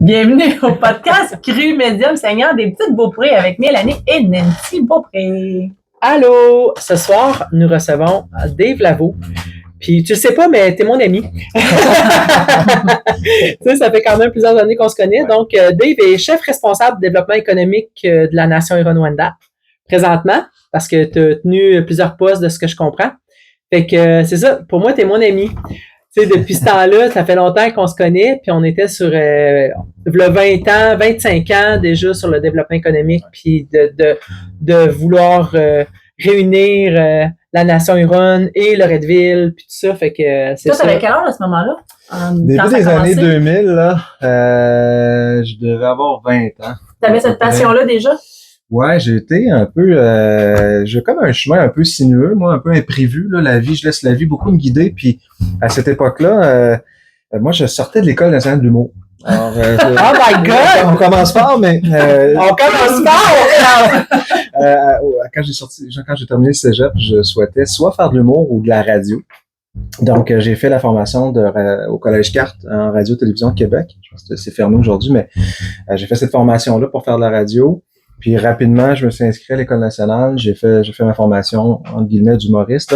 Bienvenue au podcast Cru Médium Seigneur des Petites Beaupré avec Mélanie et Nancy Beaupré. Allô! Ce soir, nous recevons Dave Lavaux. Puis tu le sais pas, mais t'es mon ami. Tu sais, ça fait quand même plusieurs années qu'on se connaît. Donc, Dave est chef responsable du développement économique de la nation Huron-Wendat présentement, parce que tu as tenu plusieurs postes de ce que je comprends. Fait que c'est ça, pour moi, t'es mon ami. Tu sais, depuis ce temps-là, ça fait longtemps qu'on se connaît, puis on était sur le 20 ans, 25 ans déjà sur le développement économique, puis de vouloir réunir la nation Huron et le Redville, puis tout ça, fait que c'est Toi, ça. t'avais quel âge à ce moment-là? Début des années 2000, là, je devais avoir 20 ans. T'avais cette passion-là déjà? Ouais, j'ai été un peu, j'ai comme un chemin un peu sinueux, moi, un peu imprévu, là, la vie, je laisse la vie beaucoup me guider, puis à cette époque-là, moi, je sortais de l'École nationale de l'humour. Alors, oh my God! On commence fort, mais... on commence fort! Quand j'ai terminé le cégep, je souhaitais soit faire de l'humour ou de la radio. Donc, j'ai fait la formation au Collège Carte en Radio-Télévision Québec. Je pense que c'est fermé aujourd'hui, mais j'ai fait cette formation-là pour faire de la radio. Puis rapidement, je me suis inscrit à l'École nationale. J'ai fait ma formation, entre guillemets, d'humoriste.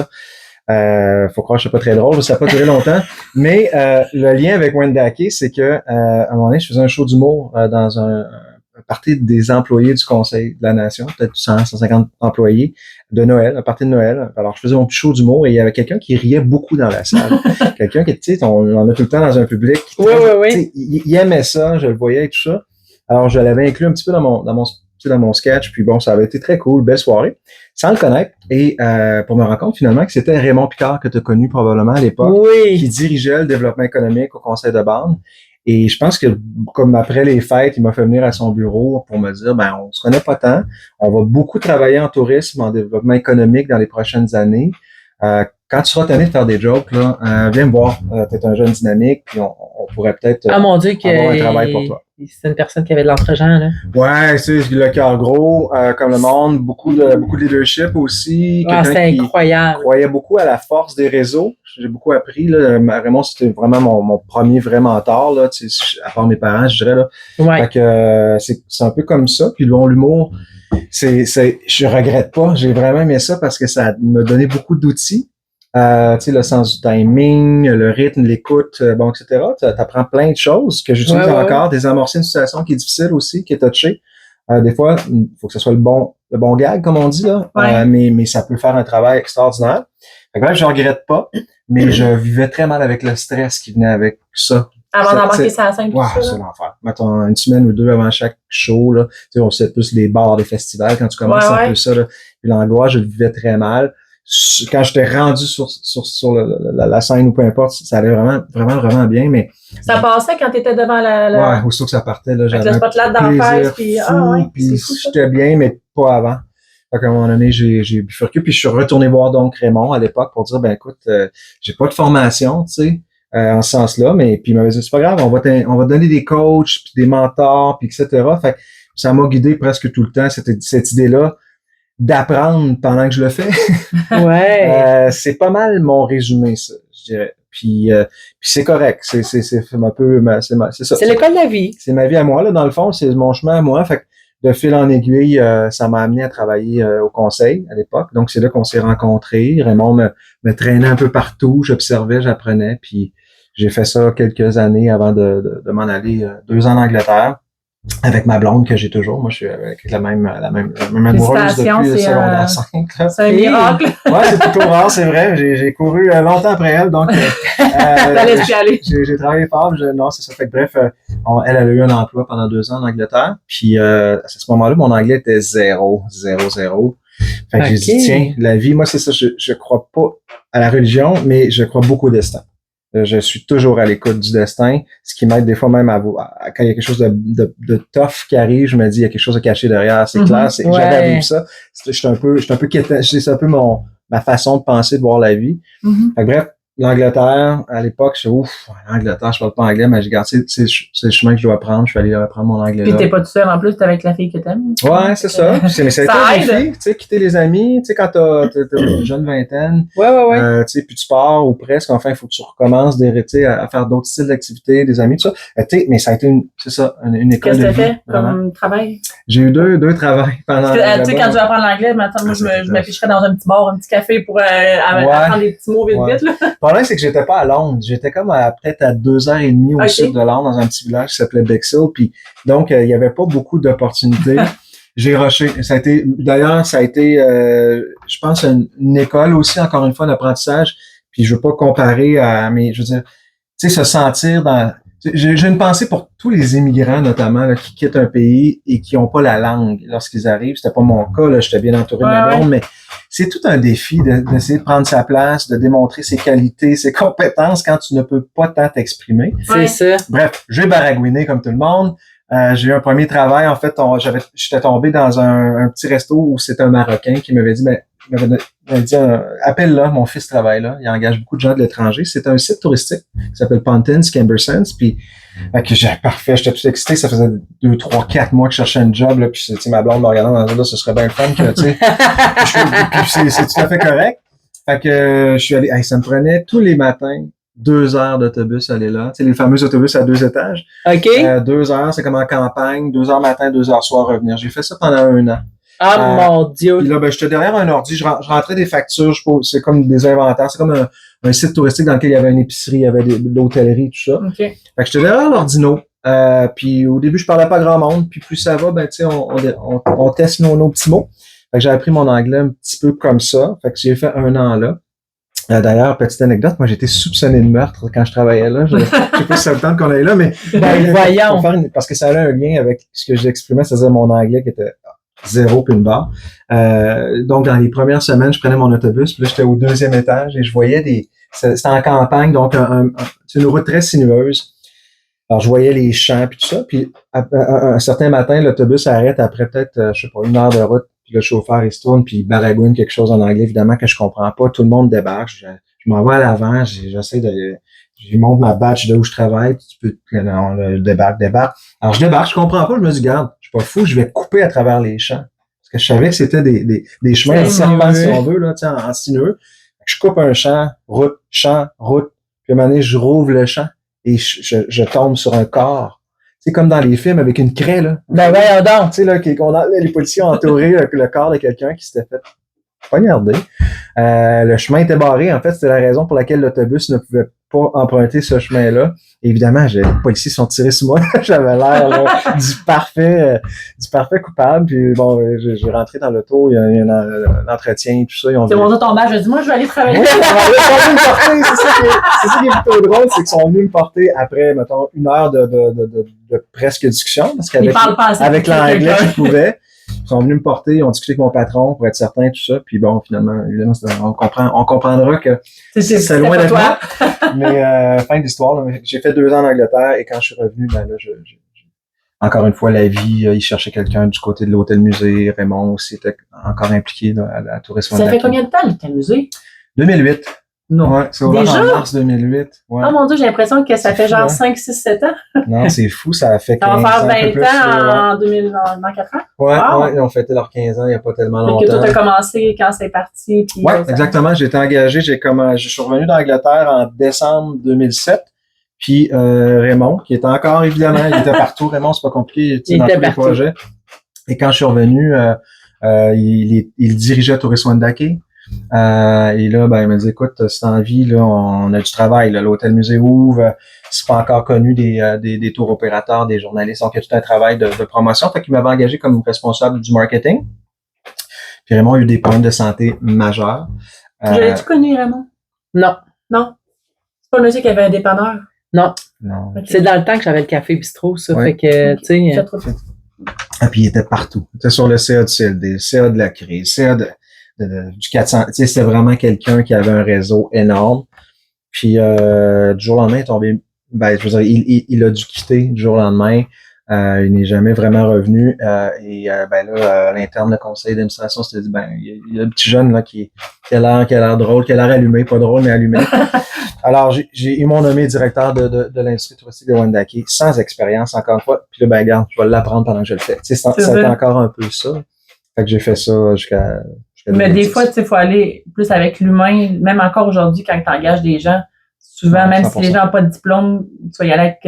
Faut croire que je suis pas très drôle, ça n'a pas duré longtemps. Mais le lien avec Wendake, c'est que à un moment donné, je faisais un show d'humour dans un party des employés du Conseil de la Nation, peut-être 150 employés de Noël, un party de Noël. Alors, je faisais mon petit show d'humour et il y avait quelqu'un qui riait beaucoup dans la salle. Quelqu'un qui, tu sais, on en a tout le temps dans un public. Oui. Il aimait ça, je le voyais et tout ça. Alors, je l'avais inclus un petit peu dans mon sketch, puis bon, ça avait été très cool, belle soirée, sans le connaître, et pour me rendre compte finalement que c'était Raymond Picard que tu as connu probablement à l'époque, qui dirigeait le développement économique au conseil de bande, et je pense que comme après les fêtes, il m'a fait venir à son bureau pour me dire, ben on se connaît pas tant, on va beaucoup travailler en tourisme, en développement économique dans les prochaines années, quand tu seras tanné de faire des jokes, là, viens me voir, t'es un jeune dynamique, puis on pourrait peut-être mon Dieu, avoir un travail pour toi. C'est une personne qui avait de l'entre-gens, là. Ouais, c'est le cœur gros, comme le monde, beaucoup de leadership aussi. C'est incroyable. Qui croyait beaucoup à la force des réseaux. J'ai beaucoup appris, là. Raymond, c'était vraiment mon premier vrai mentor, là, tu sais, à part mes parents, je dirais, là. Ouais. Fait que, c'est un peu comme ça. Puis bon, l'humour, je regrette pas. J'ai vraiment aimé ça parce que ça m'a donné beaucoup d'outils. Tu sais, le sens du timing, le rythme, l'écoute, bon, etc. Tu apprends plein de choses que j'utilise encore, désamorcer une situation qui est difficile aussi, qui est touchée. Des fois, il faut que ce soit le bon gag, comme on dit, là. Mais ça peut faire un travail extraordinaire. Fait que bref, je regrette pas, mais je vivais très mal avec le stress qui venait avec ça. Avant d'embarquer sur la scène. Ouais, c'est l'enfer. Mettons, une semaine ou deux avant chaque show, là. Tu sais, on sait plus les bars, les festivals, quand tu commences un peu ça, là. Puis l'angoisse, je le vivais très mal. Quand j'étais rendu sur la scène ou peu importe, ça allait vraiment bien, mais... Ça passait quand t'étais devant Ouais, aussitôt que ça partait, là, j'avais le spotlight d'en face, puis puis j'étais bien, mais pas avant. Donc, à un moment donné, j'ai bifurqué, puis je suis retourné voir donc Raymond à l'époque pour dire, ben écoute, j'ai pas de formation, tu sais, en ce sens-là, mais puis il m'avait dit, c'est pas grave, on va donner des coachs, puis des mentors, puis etc. Fait que ça m'a guidé presque tout le temps, cette idée-là, d'apprendre pendant que je le fais. Ouais. C'est pas mal mon résumé, ça, je dirais. Puis c'est correct. C'est un peu, c'est ça. C'est l'école de la vie. C'est ma vie à moi, là. Dans le fond, c'est mon chemin à moi. Fait que de fil en aiguille, ça m'a amené à travailler au conseil à l'époque. Donc, c'est là qu'on s'est rencontrés. Raymond me traînait un peu partout. J'observais, j'apprenais. Puis j'ai fait ça quelques années avant de m'en aller 2 ans en Angleterre. Avec ma blonde que j'ai toujours. Moi, je suis avec la même amoureuse depuis le secondaire 5. Là. C'est un miracle. Ouais, c'est plutôt rare, c'est vrai. J'ai couru longtemps après elle, donc j'ai travaillé fort. Non, c'est ça. Fait que bref, elle a eu un emploi pendant 2 ans en Angleterre. Puis à ce moment-là, mon anglais était 0. Fait que j'ai dit, tiens, la vie, moi, c'est ça. Je crois pas à la religion, mais je crois beaucoup au destin. Je suis toujours à l'écoute du destin, ce qui m'aide des fois même quand il y a quelque chose de tough qui arrive, je me dis il y a quelque chose de caché derrière, c'est clair, j'avais à vivre ça. Je suis un peu quétaine, c'est un peu ma façon de penser, de voir la vie. Fait que bref, l'Angleterre, à l'époque, je suis ouf, l'Angleterre, je parle pas anglais, mais j'ai gardé, c'est le chemin que je dois prendre. Je suis allé apprendre mon anglais Puis là. t'es pas tout seul en plus, t'es avec la fille que t'aimes. Ouais, c'est ça. Mais ça a été Ça un aide. défi, tu sais, quitter les amis, tu sais, quand t'as une jeune vingtaine, Ouais. tu sais, puis tu pars ou presque, enfin, il faut que tu recommences tu sais, à faire d'autres styles d'activités, des amis, tout ça. Tu sais, mais ça a été c'est ça, une école Qu'est-ce de que t'as vie. fait comme travail? J'ai eu deux travails pendant Parce que, tu sais, là-bas. quand tu vas apprendre l'anglais, maintenant, moi, je m'afficherais dans un petit bar, un petit café pour apprendre des petits mots vite, Ouais. vite, là. Le problème, c'est que j'étais pas à Londres. J'étais comme peut-être à 2 heures et demie au sud de Londres, dans un petit village qui s'appelait Bexhill. Puis donc, il y avait pas beaucoup d'opportunités. J'ai rushé. Ça a été, je pense, une école aussi, encore une fois, d'apprentissage. Puis je veux pas comparer mais je veux dire, tu sais, se sentir dans. J'ai une pensée pour tous les immigrants, notamment, là, qui quittent un pays et qui n'ont pas la langue lorsqu'ils arrivent. C'était pas mon cas, là, j'étais bien entouré de ma blonde, mais c'est tout un défi d'essayer de prendre sa place, de démontrer ses qualités, ses compétences quand tu ne peux pas tant t'exprimer. C'est ça. Bref, j'ai baragouiné comme tout le monde. J'ai eu un premier travail. En fait, j'étais tombé dans un petit resto où c'était un Marocain qui m'avait dit, il m'avait dit, appelle-là, mon fils travaille là. Il engage beaucoup de gens de l'étranger. C'est un site touristique qui s'appelle Pontins, Cambersons. Puis, parfait, j'étais tout excité. Ça faisait 2, 3, 4 mois que je cherchais un job, là. Puis, tu sais, ma blonde me regardant dans là, ce serait bien le fun que, tu sais. Puis c'est tout à fait correct. Fait que, je suis allé, ça me prenait tous les matins 2 heures d'autobus aller là. Tu sais, les fameux autobus à 2 étages. OK. 2 heures, c'est comme en campagne. 2 heures matin, 2 heures soir, revenir. J'ai fait ça pendant 1 an. Mon Dieu. Puis là, j'étais derrière un ordi, je rentrais des factures, c'est comme des inventaires, c'est comme un site touristique dans lequel il y avait une épicerie, il y avait de l'hôtellerie, tout ça. OK. Fait que j'étais derrière l'ordino. Puis au début, je parlais pas grand monde, puis plus ça va, tu sais, on teste nos petits mots. Fait que j'ai appris mon anglais un petit peu comme ça. Fait que j'ai fait 1 an là. D'ailleurs, petite anecdote, moi j'ai été soupçonné de meurtre quand je travaillais là. Je sais pas si ça le temps qu'on aille là, mais voyons. parce que ça avait un lien avec ce que j'exprimais, c'est-à-dire mon anglais qui était 0 puis une barre. Donc, dans les premières semaines, je prenais mon autobus, puis là, j'étais au 2e étage et je voyais c'était en campagne, donc c'est une route très sinueuse. Alors, je voyais les champs puis tout ça, puis un certain matin, l'autobus arrête après peut-être, je sais pas, 1 heure de route, puis le chauffeur, il se tourne, puis il baragouine quelque chose en anglais, évidemment, que je comprends pas. Tout le monde débarque. Je m'en vais à l'avant, j'essaie je lui montre ma badge de où je travaille, non, le débarque. Alors, je débarque, je comprends pas, je me dis, garde, je suis pas fou, je vais couper à travers les champs. Parce que je savais que c'était des chemins de serpent, si on veut, là, tu sais, en sinueux. Je coupe un champ, route. Puis à un moment donné, je rouvre le champ et je tombe sur un corps. C'est comme dans les films avec une craie, là. Ben voyons donc. Tu sais, là, les policiers ont entouré le corps de quelqu'un qui s'était fait poignarder. Le chemin était barré. En fait, c'était la raison pour laquelle l'autobus ne pouvait pas emprunter ce chemin-là. Évidemment, les policiers sont tirés sur moi. J'avais l'air du parfait coupable. Puis bon, j'ai rentré dans l'auto, il y a un entretien et tout ça. C'est mon ton badge, je dis, moi, je vais aller travailler. Ouais, c'est ça qui est plutôt drôle, c'est qu'ils sont venus me porter après, mettons, 1 heure de presque discussion. Parce qu'avec avec l'anglais, je pouvais. Ils sont venus me porter, ils ont discuté avec mon patron pour être certain, tout ça. Puis bon, finalement, évidemment, on comprendra que c'est loin d'être moi. Mais fin d'histoire, j'ai fait 2 ans en Angleterre et quand je suis revenu, ben là, encore une fois, la vie, il cherchait quelqu'un du côté de l'hôtel-musée. Raymond aussi était encore impliqué là, à la Tourisme. Ça fait combien de temps l'hôtel-musée? 2008. Non. Ouais, c'est ouvert en mars 2008. Ouais. Oh mon Dieu, j'ai l'impression que ça fait fou, genre 5, 6, 7 ans. Non, c'est fou, ça a fait 15 ans. Ça va faire 20 plus, ans dans 4 ans. Ouais, wow. Ouais, ils ont fêté leurs 15 ans il n'y a pas tellement longtemps. Donc, que tout a commencé quand c'est parti. Puis ouais, exactement. J'ai été engagé, je suis revenu d'Angleterre en décembre 2007. Puis Raymond, qui était encore, évidemment, il était partout. Raymond, c'est pas compliqué, tu sais, dans tous les projets. Et quand je suis revenu, il dirigeait Tourisme Wendake. Et là, ben, il m'a dit, écoute, si t'as envie, là, on a du travail, là, l'hôtel-musée ouvre, c'est pas encore connu des tours opérateurs, des journalistes, donc il y a tout un travail de promotion. Fait qu'il m'avait engagé comme responsable du marketing. Puis Raymond a eu des problèmes de santé majeurs. L'as-tu connu, Raymond? Non. Non? C'est pas le monsieur qui avait un dépanneur? Non. Non. Okay. C'est dans le temps que j'avais le café bistrot, ça. Ouais. Fait que, tu sais. Ah, puis il était partout. Il était sur le CA du CLD, le CA de la CRI, le CA du 400. Tu sais, c'était vraiment quelqu'un qui avait un réseau énorme. Puis, du jour au lendemain, il est tombé, ben, je veux dire, il a dû quitter du jour au lendemain. Il n'est jamais vraiment revenu. À l'interne, le conseil d'administration s'était dit, il y a un petit jeune là qui a l'air drôle, qui a l'air allumé, pas drôle, mais allumé. Alors, ils m'ont nommé directeur de l'industrie touristique de Wendake, sans expérience, encore une fois. Puis là, regarde, je vais l'apprendre pendant que je le fais. Tu sais, ça a été encore un peu ça. Fait que j'ai fait ça jusqu'à mais des fois, tu sais, il faut aller plus avec l'humain. Même encore aujourd'hui, quand tu engages des gens, souvent, même 100%. Si les gens n'ont pas de diplôme, tu vas y aller avec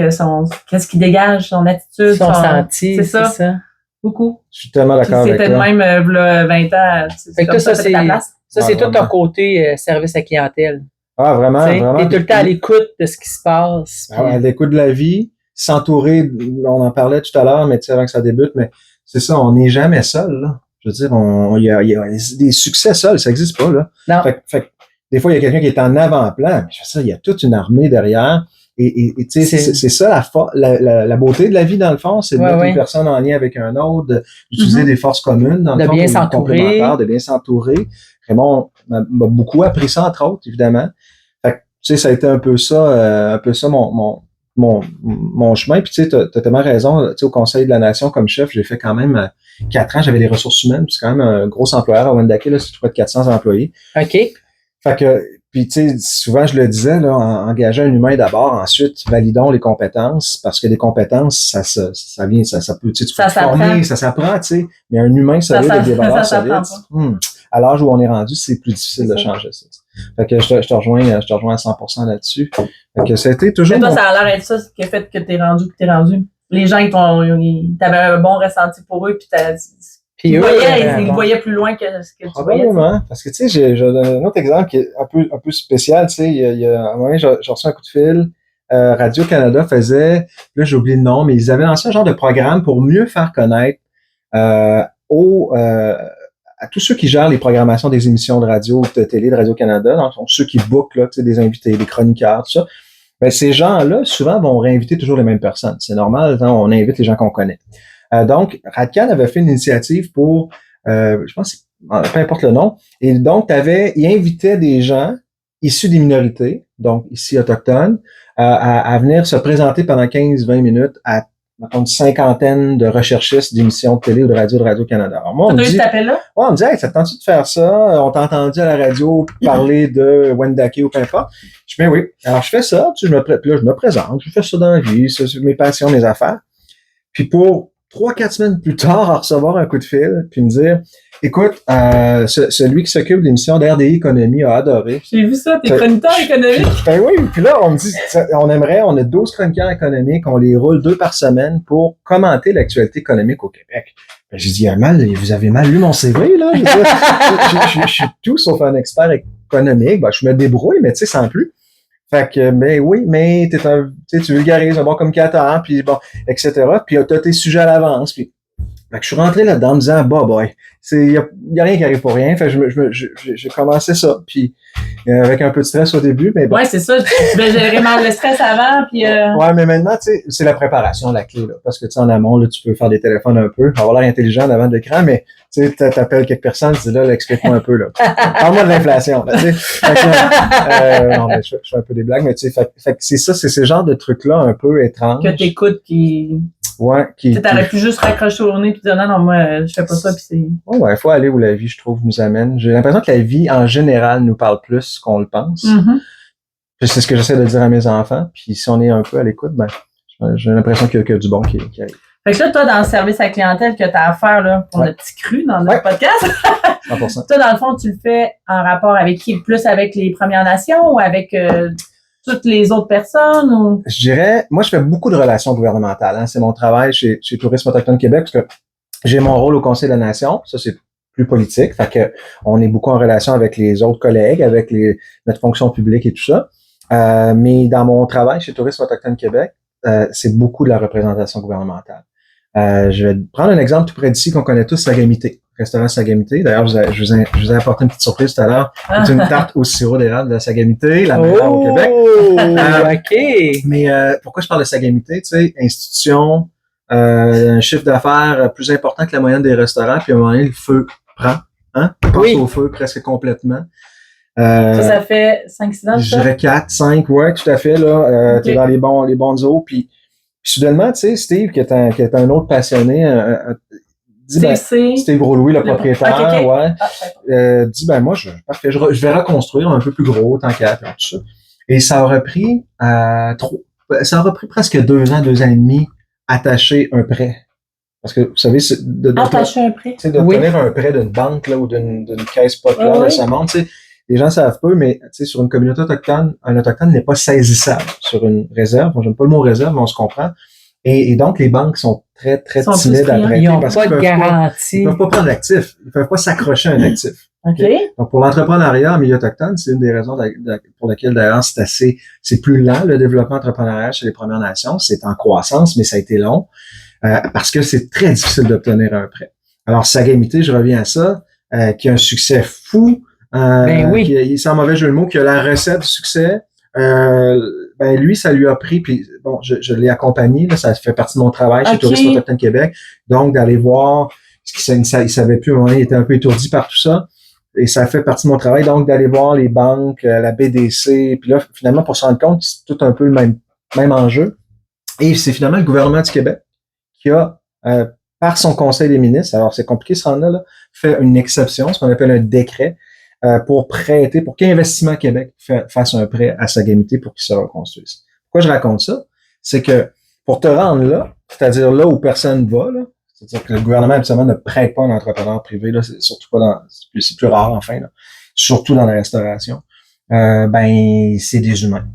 qu'est-ce qui dégage, son attitude, son senti, c'est ça. Beaucoup. Je suis tellement d'accord avec toi. C'était même, 20 ans, fait que ça, c'est ta place. Ça, c'est tout ton côté service à clientèle. Ah, vraiment, vraiment. T'es tout le temps à l'écoute de ce qui se passe. Puis... à l'écoute de la vie, s'entourer, on en parlait tout à l'heure, mais tu sais, avant que ça débute, mais c'est ça, on n'est jamais seul, là. Je veux dire, il y a des succès seuls, ça n'existe pas, là. Non. Fait des fois, il y a quelqu'un qui est en avant-plan, mais il y a toute une armée derrière. Et tu sais, c'est ça la beauté de la vie, dans le fond, c'est de mettre une personne en lien avec un autre, d'utiliser des forces communes, dans le fond, de bien s'entourer. Raymond m'a beaucoup appris ça, entre autres, évidemment. Fait que, tu sais, ça a été un peu ça mon chemin. Puis tu sais, t'as tellement raison. Tu sais, au Conseil de la Nation comme chef, j'ai fait quand même 4 ans. J'avais les ressources humaines. C'est quand même un gros employeur à Wendake, là, c'est près de 400 employés. OK. Fait que, puis tu sais, souvent je le disais, là, engager un humain d'abord, ensuite validons les compétences, parce que les compétences, ça vient, ça peut, tu sais, tu peux te former, ça s'apprend, tu sais, mais un humain solide avec des valeurs solides, à l'âge où on est rendu, c'est plus difficile de changer ça. Fait que je te rejoins à 100% là-dessus. Fait que c'était toujours. Mais toi, ça a l'air d'être ça qui a fait que t'es rendu. Les gens, t'avais un bon ressenti pour eux, puis ils voyaient plus loin que ce que tu voyais. Probablement. Parce que, tu sais, j'ai un autre exemple qui est un peu spécial. Tu sais, à un moment, j'ai reçu un coup de fil. Radio-Canada faisait, là, j'ai oublié le nom, mais ils avaient lancé un genre de programme pour mieux faire connaître à tous ceux qui gèrent les programmations des émissions de radio, de télé de Radio-Canada, donc ceux qui bookent, là, tu sais, des invités, des chroniqueurs, tout ça. Ben, ces gens-là, souvent, vont réinviter toujours les mêmes personnes. C'est normal, hein, on invite les gens qu'on connaît. Donc, Radcan avait fait une initiative pour, je pense, peu importe le nom, et donc, il invitait des gens issus des minorités, donc ici autochtones, à venir se présenter pendant 15-20 minutes à une cinquantaine de recherchistes d'émissions de télé ou de Radio-Canada. Alors moi, on me dit, on me dit, hey, ça te tente-tu de faire ça? On t'a entendu à la radio parler de Wendake ou peu importe. Je dis, ben oui. Alors, je fais ça, puis là, je me présente, je fais ça dans la vie, c'est mes passions, mes affaires. Puis pour 3-4 semaines plus tard, à recevoir un coup de fil, puis me dire, écoute, celui qui s'occupe de l'émission d'RDI Économie a adoré. J'ai vu ça, tes chroniqueurs économiques. Ben oui, puis là, on me dit, on a 12 chroniqueurs économiques, on les roule 2 par semaine pour commenter l'actualité économique au Québec. Ben, j'ai dit, vous avez mal lu mon CV, là. Je suis tout sauf un expert économique. Ben, je me débrouille, mais tu sais, sans plus. Fait que, ben oui, mais tu vulgarises, un bon communicateur, puis bon, etc. Puis t'as tes sujets à l'avance, puis fait que je suis rentré là-dedans en me disant, bah boy, y a rien qui arrive pour rien. Fait que j'ai commencé ça, puis avec un peu de stress au début, mais bon. Ouais, c'est ça. Tu devais gérer mal le stress avant, puis. Ouais, mais maintenant, tu sais, c'est la préparation la clé là, parce que tu sais en amont là, tu peux faire des téléphones un peu, avoir l'air intelligent devant l'écran, mais tu sais, t'appelles quelques personnes, tu dis là, explique-moi un peu là. Parle-moi de l'inflation, là, tu sais. Non, mais je fais un peu des blagues, mais tu sais, fait que c'est ça, c'est ce genre de trucs là un peu étranges. Que t'écoutes qui. Ouais, t'aurais pu juste raccrocher au nez puis dire non, moi, je fais pas ça puis c'est. Ouais, il faut aller où la vie, je trouve, nous amène. J'ai l'impression que la vie, en général, nous parle plus qu'on le pense. Mm-hmm. C'est ce que j'essaie de dire à mes enfants. Puis si on est un peu à l'écoute, ben, j'ai l'impression qu'il y a du bon qui arrive. Fait que là, toi, dans le service à la clientèle que t'as à faire, là, pour notre petit cru dans notre podcast. 100%. Toi, dans le fond, tu le fais en rapport avec qui? Plus avec les Premières Nations ou avec toutes les autres personnes ou? Je dirais, moi, je fais beaucoup de relations gouvernementales. Hein. C'est mon travail chez Tourisme Autochtone Québec, parce que j'ai mon rôle au Conseil de la Nation. Ça, c'est plus politique. Fait que on est beaucoup en relation avec les autres collègues, avec notre fonction publique et tout ça. Mais dans mon travail chez Tourisme Autochtone Québec, c'est beaucoup de la représentation gouvernementale. Je vais prendre un exemple tout près d'ici qu'on connaît tous, Sagamité. Restaurant Sagamité. D'ailleurs, je vous ai apporté une petite surprise tout à l'heure. C'est une tarte au sirop d'érable de la Sagamité, la meilleure au Québec. OK. Mais pourquoi je parle de Sagamité? Tu sais, institution, un chiffre d'affaires plus important que la moyenne des restaurants, puis à un moment donné, le feu prend. Hein? Il passe au feu presque complètement. Ça fait 5-6 ans, je dirais 4, 5, ouais, tout à fait. Là, t'es dans les bons eaux, puis Puis soudainement, tu sais, Steve, qui est un autre passionné, dit, Steve Gros-Louis, le propriétaire, ouais, dit, moi, je vais reconstruire un peu plus gros, tant qu'à tout ça. Et ça aurait pris presque 2 ans, 2 ans et demi, attacher un prêt. Parce que, vous savez, attacher un prêt. D'obtenir un prêt d'une banque, là, ou d'une caisse populaire, ça monte, tu sais. Les gens savent peu, mais tu sais, sur une communauté autochtone, un autochtone n'est pas saisissable sur une réserve. Moi, j'aime pas le mot réserve, mais on se comprend. Et donc, les banques sont très, très timides à prêter. Ils n'ont pas de garantie. Ils peuvent pas prendre l'actif. Ils peuvent pas s'accrocher à un actif. Okay. Donc, pour l'entrepreneuriat en milieu autochtone, c'est une des raisons pour laquelle, d'ailleurs, c'est plus lent, le développement entrepreneurial chez les Premières Nations. C'est en croissance, mais ça a été long, parce que c'est très difficile d'obtenir un prêt. Alors, Sagamité, je reviens à ça, qui a un succès fou, qui, sans mauvais jeu de mots, qui a la recette du succès. Lui, ça lui a pris, puis bon, je l'ai accompagné, là, ça fait partie de mon travail chez Tourisme Autochtone Québec, donc d'aller voir, il savait plus, il était un peu étourdi par tout ça, et ça fait partie de mon travail, donc d'aller voir les banques, la BDC, puis là, finalement, pour se rendre compte que c'est tout un peu le même enjeu, et c'est finalement le gouvernement du Québec qui a, par son Conseil des ministres, alors c'est compliqué ce rendre là, fait une exception, ce qu'on appelle un décret, pour prêter, pour qu'Investissement Québec fasse un prêt à Sagamité pour qu'il se reconstruise. Pourquoi je raconte ça? C'est que pour te rendre là, c'est-à-dire là où personne va, là, c'est-à-dire que le gouvernement absolument ne prête pas un entrepreneur privé, là, c'est surtout pas c'est plus rare enfin, là, surtout dans la restauration, c'est des humains.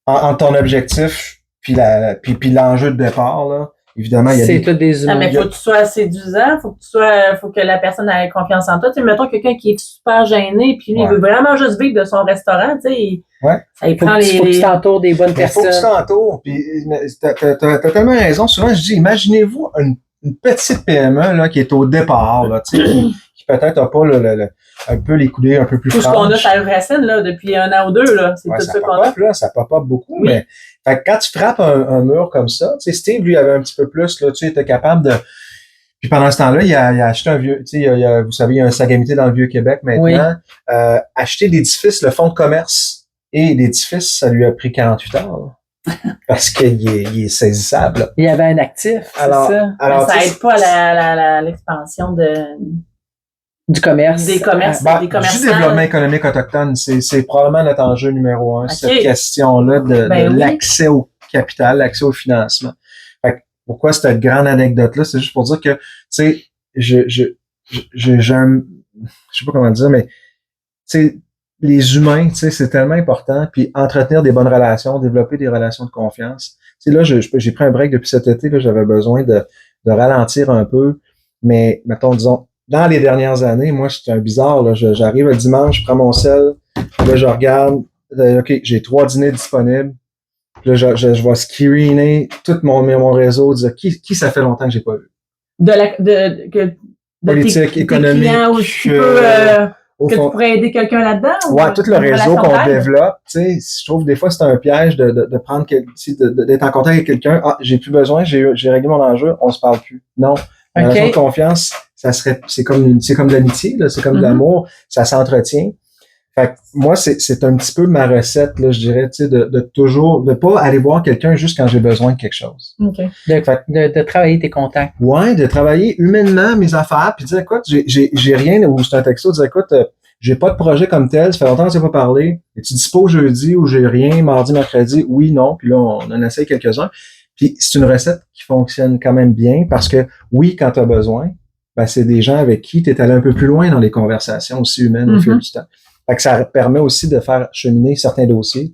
En ton objectif, puis l'enjeu de départ, là, évidemment, il y a c'est tout des humains. Mais faut que tu sois séduisant, faut que la personne ait confiance en toi. Tu sais, mettons quelqu'un qui est super gêné, puis lui, il veut vraiment juste vivre de son restaurant, tu sais. Ça il prend faut que tu t'entoures des bonnes personnes. Faut que tu t'entoures. Puis t'as tellement raison. Souvent, je dis, imaginez-vous une petite PME là qui est au départ, là, tu sais, qui peut-être n'a pas un peu les coulées un peu plus franches. Tout ce qu'on a sur la racine là depuis 1 an ou 2 là, c'est tout ça qu'on a. Là, ça pop up beaucoup, mais fait que quand tu frappes un mur comme ça, tu sais, Steve, lui, avait un petit peu plus, là, tu sais, était capable de... Puis pendant ce temps-là, il a acheté un vieux... Tu sais, vous savez, il y a un Sagamité dans le Vieux-Québec maintenant. Acheter l'édifice, le fonds de commerce et l'édifice, ça lui a pris 48 heures. Parce qu'il est saisissable. Là. Il y avait un actif, alors, c'est ça. Alors, ça aide pas à l'expansion du commerce. Des commerces. Du développement économique autochtone, c'est probablement notre enjeu numéro 1, cette question-là de l'accès au capital, l'accès au financement. Fait que, pourquoi cette grande anecdote-là? C'est juste pour dire que, tu sais, je sais pas comment dire, mais, tu sais, les humains, tu sais, c'est tellement important, puis entretenir des bonnes relations, développer des relations de confiance. Tu sais, là, j'ai pris un break depuis cet été, là, j'avais besoin de ralentir un peu, mais, mettons, disons, dans les dernières années, moi, j'étais un bizarre, là, j'arrive le dimanche, je prends mon sel, là, je regarde, OK, j'ai 3 dîners disponibles, là, je vais screener tout mon réseau, dire qui ça fait longtemps que j'ai pas vu. Politique, économique, où tu peux... que tu pourrais aider quelqu'un là-dedans? Ouais, tout le réseau qu'on développe, tu sais, je trouve des fois c'est un piège de prendre d'être en contact avec quelqu'un. Ah, j'ai plus besoin, j'ai réglé mon enjeu, on se parle plus. Non. La relation de confiance, c'est comme de l'amitié, là, c'est comme de l'amour, ça s'entretient. Fait que moi, c'est un petit peu ma recette, là, je dirais, tu sais, de pas aller voir quelqu'un juste quand j'ai besoin de quelque chose. Okay. De travailler tes contacts. Ouais, de travailler humainement mes affaires, puis dire, écoute, j'ai rien, ou c'est un texto, dire, écoute, j'ai pas de projet comme tel, ça fait longtemps que je n'ai pas parlé, et tu disposes jeudi ou j'ai rien, mardi, mercredi, oui, non, puis là, on en essaie quelques-uns. Puis c'est une recette qui fonctionne quand même bien, parce que, oui, quand tu as besoin, ben, c'est des gens avec qui tu es allé un peu plus loin dans les conversations aussi humaines au fil du temps. Fait que ça permet aussi de faire cheminer certains dossiers,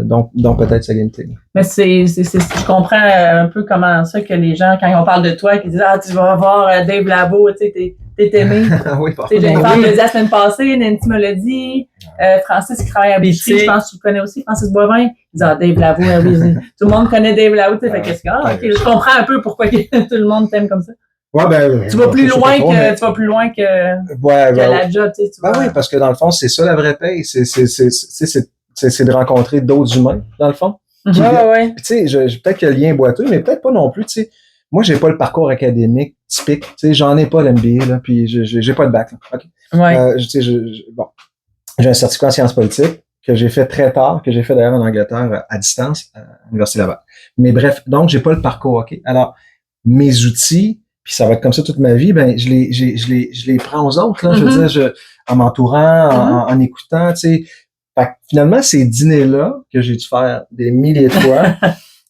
donc peut-être Sagamité. Mais je comprends un peu comment ça que les gens, quand on parle de toi, qui disent « Ah, tu vas voir Dave Labo, tu sais, t'es aimé. » Oui, Jennifer me l'a dit la semaine passée, Nancy me l'a dit, Francis qui travaille à Bichy, je pense que tu le connais aussi, Francis Boivin. Il dit « Ah, Dave Labo, oui. Tout le monde connaît Dave Labo, tu sais, fait qu'est-ce que je comprends un peu pourquoi tout le monde t'aime comme ça. Ouais, ben, tu vas plus loin que la job, tu sais. Oui, parce que dans le fond, c'est ça la vraie paye. C'est de rencontrer d'autres humains, dans le fond. Puis, tu sais, peut-être qu'il y a le lien boiteux, mais peut-être pas non plus, tu sais. Moi, j'ai pas le parcours académique typique. Tu sais, j'en ai pas l'MBA, là, puis j'ai pas de bac, là. Okay. Bon. J'ai un certificat en sciences politiques que j'ai fait très tard, que j'ai fait d'ailleurs en Angleterre à distance, à l'Université Laval. Mais bref, donc, j'ai pas le parcours, OK? Alors, mes outils, puis ça va être comme ça toute ma vie, ben, je les prends aux autres, là. Je veux dire, en m'entourant, en écoutant, tu sais. Fait que finalement, ces dîners-là, que j'ai dû faire des milliers de fois,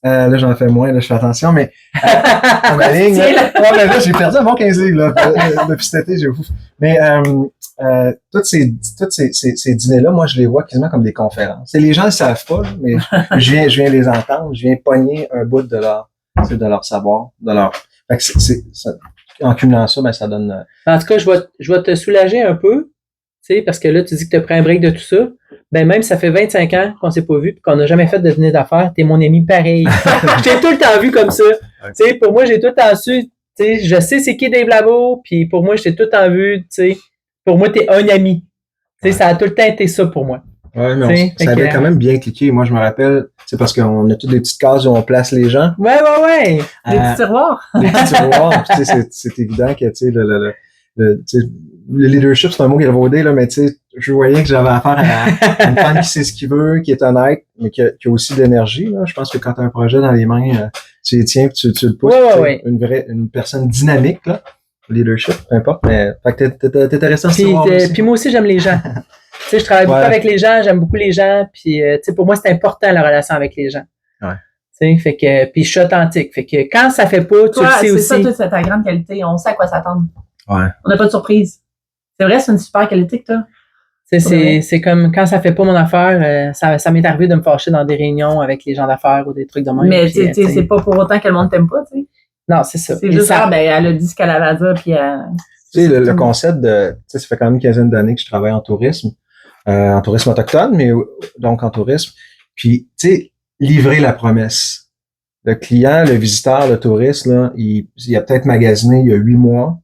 là, j'en fais moins, là, je fais attention, mais en ma ligne, là, j'ai perdu un bon 15 livres, là, depuis cet été, j'ai ouf. Mais tous ces dîners-là, moi, je les vois quasiment comme des conférences. Et les gens ne savent pas, là, mais je viens les entendre, je viens pogner un bout de leur savoir, de leur. Fait que ça, en cumulant ça, ben ça donne. En tout cas, je vais te soulager un peu, tu sais, parce que là, tu dis que tu as pris un break de tout ça. Ben même, ça fait 25 ans qu'on s'est pas vu et qu'on n'a jamais fait de dîner d'affaires. T'es mon ami pareil. Je t'ai tout le temps vu comme ça. Tu sais, pour moi, j'ai tout le temps su, tu sais, je sais c'est qui Dave Labo, puis pour moi, je t'ai tout le temps vu, tu sais. Pour moi, t'es un ami. Tu sais, ça a tout le temps été ça pour moi. Ouais, mais ça avait quand même bien cliqué. Moi, je me rappelle, c'est parce qu'on a toutes des petites cases où on place les gens. Ouais. Des petits tiroirs. Des petits tiroirs. Tu sais, c'est évident que, tu sais, le leadership, c'est un mot qui est vaudé, là, mais tu sais, je voyais que j'avais affaire à une femme qui sait ce qu'il veut, qui est honnête, mais qui a aussi de l'énergie, là. Je pense que quand tu as un projet dans les mains, tu les tiens, tu le pousses. Ouais. Une personne dynamique, là. Leadership, peu importe, mais, fait que t'es intéressant puis moi aussi, j'aime les gens. Tu sais, je travaille beaucoup avec les gens, j'aime beaucoup les gens, puis tu sais, pour moi, c'est important la relation avec les gens. Ouais. Tu sais, fait que, puis je suis authentique. Fait que quand ça fait pas, tu le sais aussi. C'est ça, c'est ta grande qualité. On sait à quoi s'attendre. Ouais. On n'a pas de surprise. C'est vrai, c'est une super qualité que t'as. C'est comme quand ça fait pas mon affaire, ça m'est arrivé de me fâcher dans des réunions avec les gens d'affaires ou des trucs de même. Mais c'est pas pour autant que le monde t'aime pas, tu sais. Non, c'est ça. C'est juste ça, ben elle a dit ce qu'elle avait à dire, puis tu sais, le concept de, tu sais, ça fait quand même une quinzaine d'années que je travaille en tourisme autochtone, mais donc en tourisme. Puis, tu sais, livrer la promesse. Le client, le visiteur, le touriste, là, il a peut-être magasiné il y a 8 mois.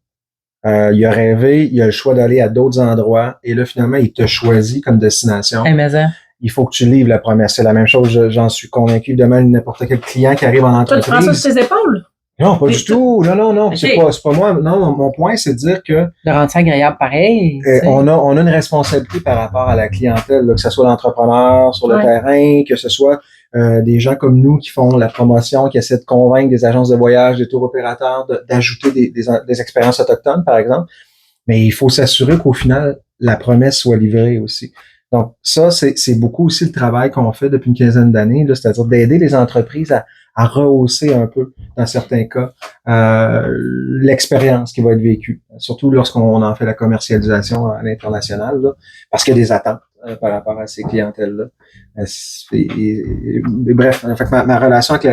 Il a rêvé, il a le choix d'aller à d'autres endroits, et là, finalement, il te choisit comme destination. Il faut que tu livres la promesse. C'est la même chose, j'en suis convaincu. Demain, n'importe quel client qui arrive en entreprise. Toi, tu prends ça sur tes épaules? Non, pas du tout. Non. C'est pas moi. Non, mon point, c'est de dire que. De rendre ça agréable pareil. On a une responsabilité par rapport à la clientèle, là, que ce soit l'entrepreneur sur le terrain, que ce soit des gens comme nous qui font la promotion, qui essaient de convaincre des agences de voyage, des tours opérateurs d'ajouter des expériences autochtones, par exemple. Mais il faut s'assurer qu'au final, la promesse soit livrée aussi. Donc, ça, c'est beaucoup aussi le travail qu'on fait depuis une quinzaine d'années, là, c'est-à-dire d'aider les entreprises à rehausser un peu, dans certains cas, l'expérience qui va être vécue, surtout lorsqu'on en fait la commercialisation à l'international, là, parce qu'il y a des attentes par rapport à ces clientèles-là. Bref, en fait, ma relation avec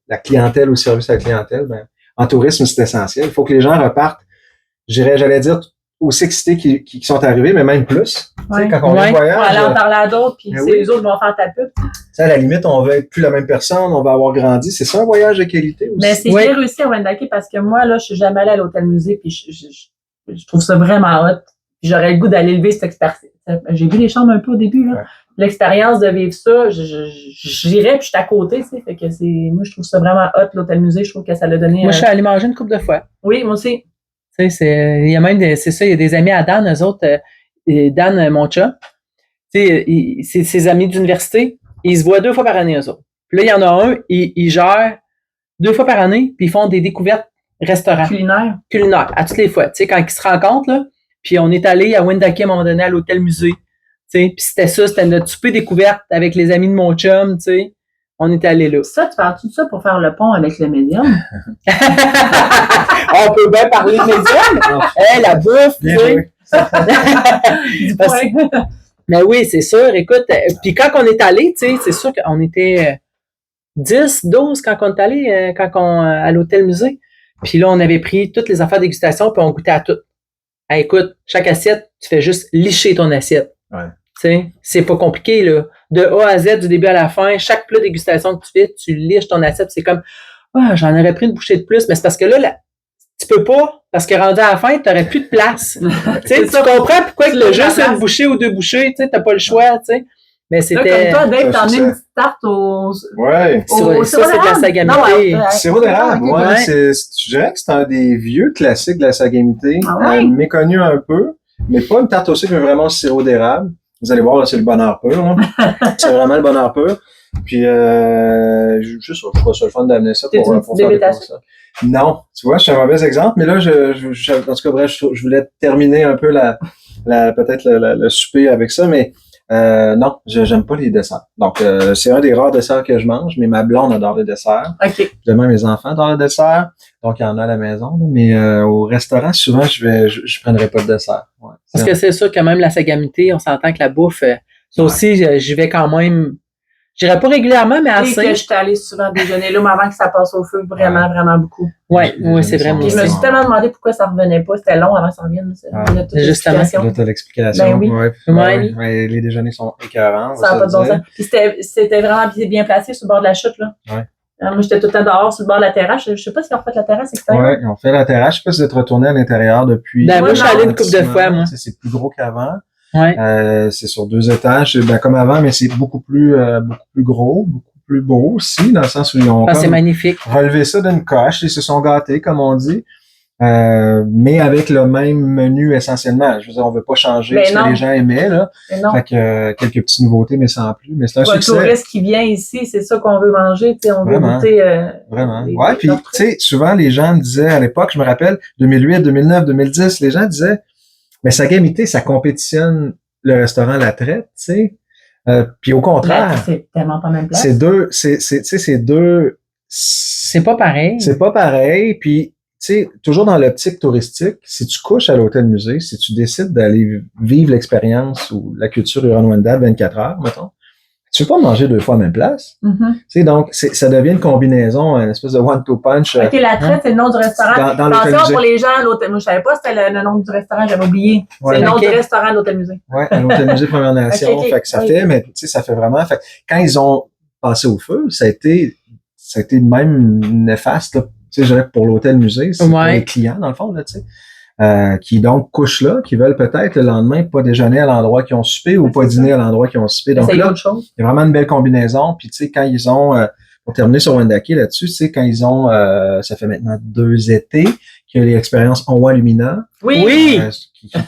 la clientèle ou le service à la clientèle, ben, en tourisme, c'est essentiel. Il faut que les gens repartent, j'allais dire, aussi excités qui sont arrivés, mais même plus. Ouais. Quand on voyage. On va aller en parler à d'autres, puis les autres vont faire ta pub. À la limite, on va être plus la même personne, on va avoir grandi. C'est ça un voyage de qualité aussi. Mais c'est bien réussi à Wendake parce que moi, là, je suis jamais allée à l'hôtel musée, puis je trouve ça vraiment hot. Puis j'aurais le goût d'aller lever cette expérience. J'ai vu les chambres un peu au début, là. Ouais. L'expérience de vivre ça, j'irais, puis je suis à côté, tu sais. Fait que moi, je trouve ça vraiment hot, l'hôtel musée. Je trouve que ça l'a donné. Moi, je suis allée manger une couple de fois. Oui, moi aussi. Tu sais, il y a même c'est ça, il y a des amis à Dan, eux autres, Dan, mon chum, tu sais, c'est ses amis d'université, ils se voient 2 fois par année, eux autres. Puis là, il y en a un, ils gèrent 2 fois par année, puis ils font des découvertes restaurants. Culinaires, à toutes les fois. Tu sais, quand ils se rencontrent, là, puis on est allé à Wendake à un moment donné à l'hôtel musée, tu sais, puis c'était notre souper découverte avec les amis de mon chum, tu sais. On est allé là. Ça, tu parles tout de ça pour faire le pont avec le médium? On peut bien parler de médium. La bouffe, tu sais. Mais oui, c'est sûr. Écoute, puis quand on est allé, tu sais, c'est sûr qu'on était 10, 12 quand on est allé, à l'hôtel musée. Puis là, on avait pris toutes les affaires de dégustation, puis on goûtait à tout. Écoute, chaque assiette, tu fais juste licher ton assiette. Ouais. Tu sais, c'est pas compliqué, là. De A à Z, du début à la fin, chaque plat dégustation que tu fais, tu liches ton assiette. C'est comme, j'en aurais pris une bouchée de plus. Mais c'est parce que là, tu peux pas, parce que rendu à la fin, t'aurais plus de place. Tu sais, tu comprends pourquoi tu as juste une bouchée ou 2 bouchées, tu sais, t'as pas le choix, tu sais. Mais c'était. Là, comme toi, Dave, t'en as une petite tarte au. Ouais. Ça, c'est de la sagamité. Sirop d'érable, ouais. Je dirais que c'est un des vieux classiques de la sagamité. Méconnu un peu, mais pas une tarte au sucre, mais vraiment sirop d'érable. Vous allez voir, là, c'est le bonheur pur. Là. C'est vraiment le bonheur pur. Puis, juste, je trouve ça le fun d'amener ça pour faire des concerts. Non, tu vois, je suis un mauvais exemple, mais là, en tout cas, bref, je voulais terminer un peu peut-être le souper avec ça, mais non, j'aime pas les desserts. Donc, c'est un des rares desserts que je mange, mais ma blonde adore les desserts. OK. Demain, mes enfants adorent les desserts. Donc, il y en a à la maison, là, mais au restaurant, souvent, je prendrais pas de dessert. Ouais, parce que c'est sûr que même la sagamité, on s'entend que la bouffe, ça aussi, j'y vais quand même. Je dirais pas régulièrement, mais assez. Et que je suis allée souvent déjeuner là, mais avant que ça passe au feu, vraiment, vraiment beaucoup. Oui, c'est vraiment. Puis je me suis tellement demandé pourquoi ça revenait pas. C'était long avant que ça revienne. Justement. T'as l'explication. Ben oui. Ouais, les déjeuners sont écœurants. Ça n'a pas de bon sens. Puis c'était vraiment bien placé sur le bord de la chute, là. Ouais. Alors, moi, j'étais tout le temps dehors sur le bord de la terrasse. Je sais pas si on fait la terrasse extérieure. Oui, on fait la terrasse. Je sais pas si vous êtes retourné à l'intérieur depuis. Ben, moi, je suis allé une couple de fois, moi. C'est plus gros qu'avant. Ouais. C'est sur 2 étages, comme avant, mais c'est beaucoup plus gros, beaucoup plus beau aussi, dans le sens où ils ont c'est magnifique. relevé ça d'une coche, ils se sont gâtés, comme on dit. Mais avec le même menu essentiellement. Je veux dire, on veut pas changer ce que les gens aimaient, là. Fait que quelques petites nouveautés, mais sans plus. Mais c'est un succès. Le touriste qui vient ici, c'est ça qu'on veut manger, tu sais, on veut goûter. Vraiment. Ouais, puis tu sais, souvent les gens me disaient à l'époque, je me rappelle, 2008, 2009, 2010, les gens disaient, mais Sagamité, ça compétitionne le restaurant La Traite, tu sais. Puis au contraire, c'est tellement pas même place. C'est deux. C'est pas pareil. C'est pas pareil. Puis tu sais, toujours dans l'optique touristique, si tu couches à l'hôtel-musée, si tu décides d'aller vivre l'expérience ou la culture Huron-Wendat 24 heures, mettons, tu peux pas manger 2 fois à la même place. Mm-hmm. Tu sais, donc, ça devient une combinaison, une espèce de one-two punch. OK, La Traite, c'est le nom du restaurant. Dans attention pour les gens, l'hôtel. Moi, je savais pas c'était le nom du restaurant, j'avais oublié. Ouais, c'est le nom du restaurant de l'hôtel-musée. Ouais, à l'hôtel-musée Première Nation. Fait que ça fait, mais tu sais, ça fait vraiment. Fait que quand ils ont passé au feu, ça a été même néfaste, là. Tu sais, je dirais pour l'hôtel-musée, c'est pour les clients, dans le fond, là, tu sais. Qui donc couchent là, qui veulent peut-être le lendemain pas déjeuner à l'endroit qu'ils ont soupé ou pas dîner à l'endroit qu'ils ont soupé. Donc là, il y a vraiment une belle combinaison. Puis tu sais, quand ils ont, pour terminer sur Wendake là-dessus, tu sais, quand ils ont, ça fait maintenant 2 étés qu'il y a l'expérience On Voit Lumina. Oui!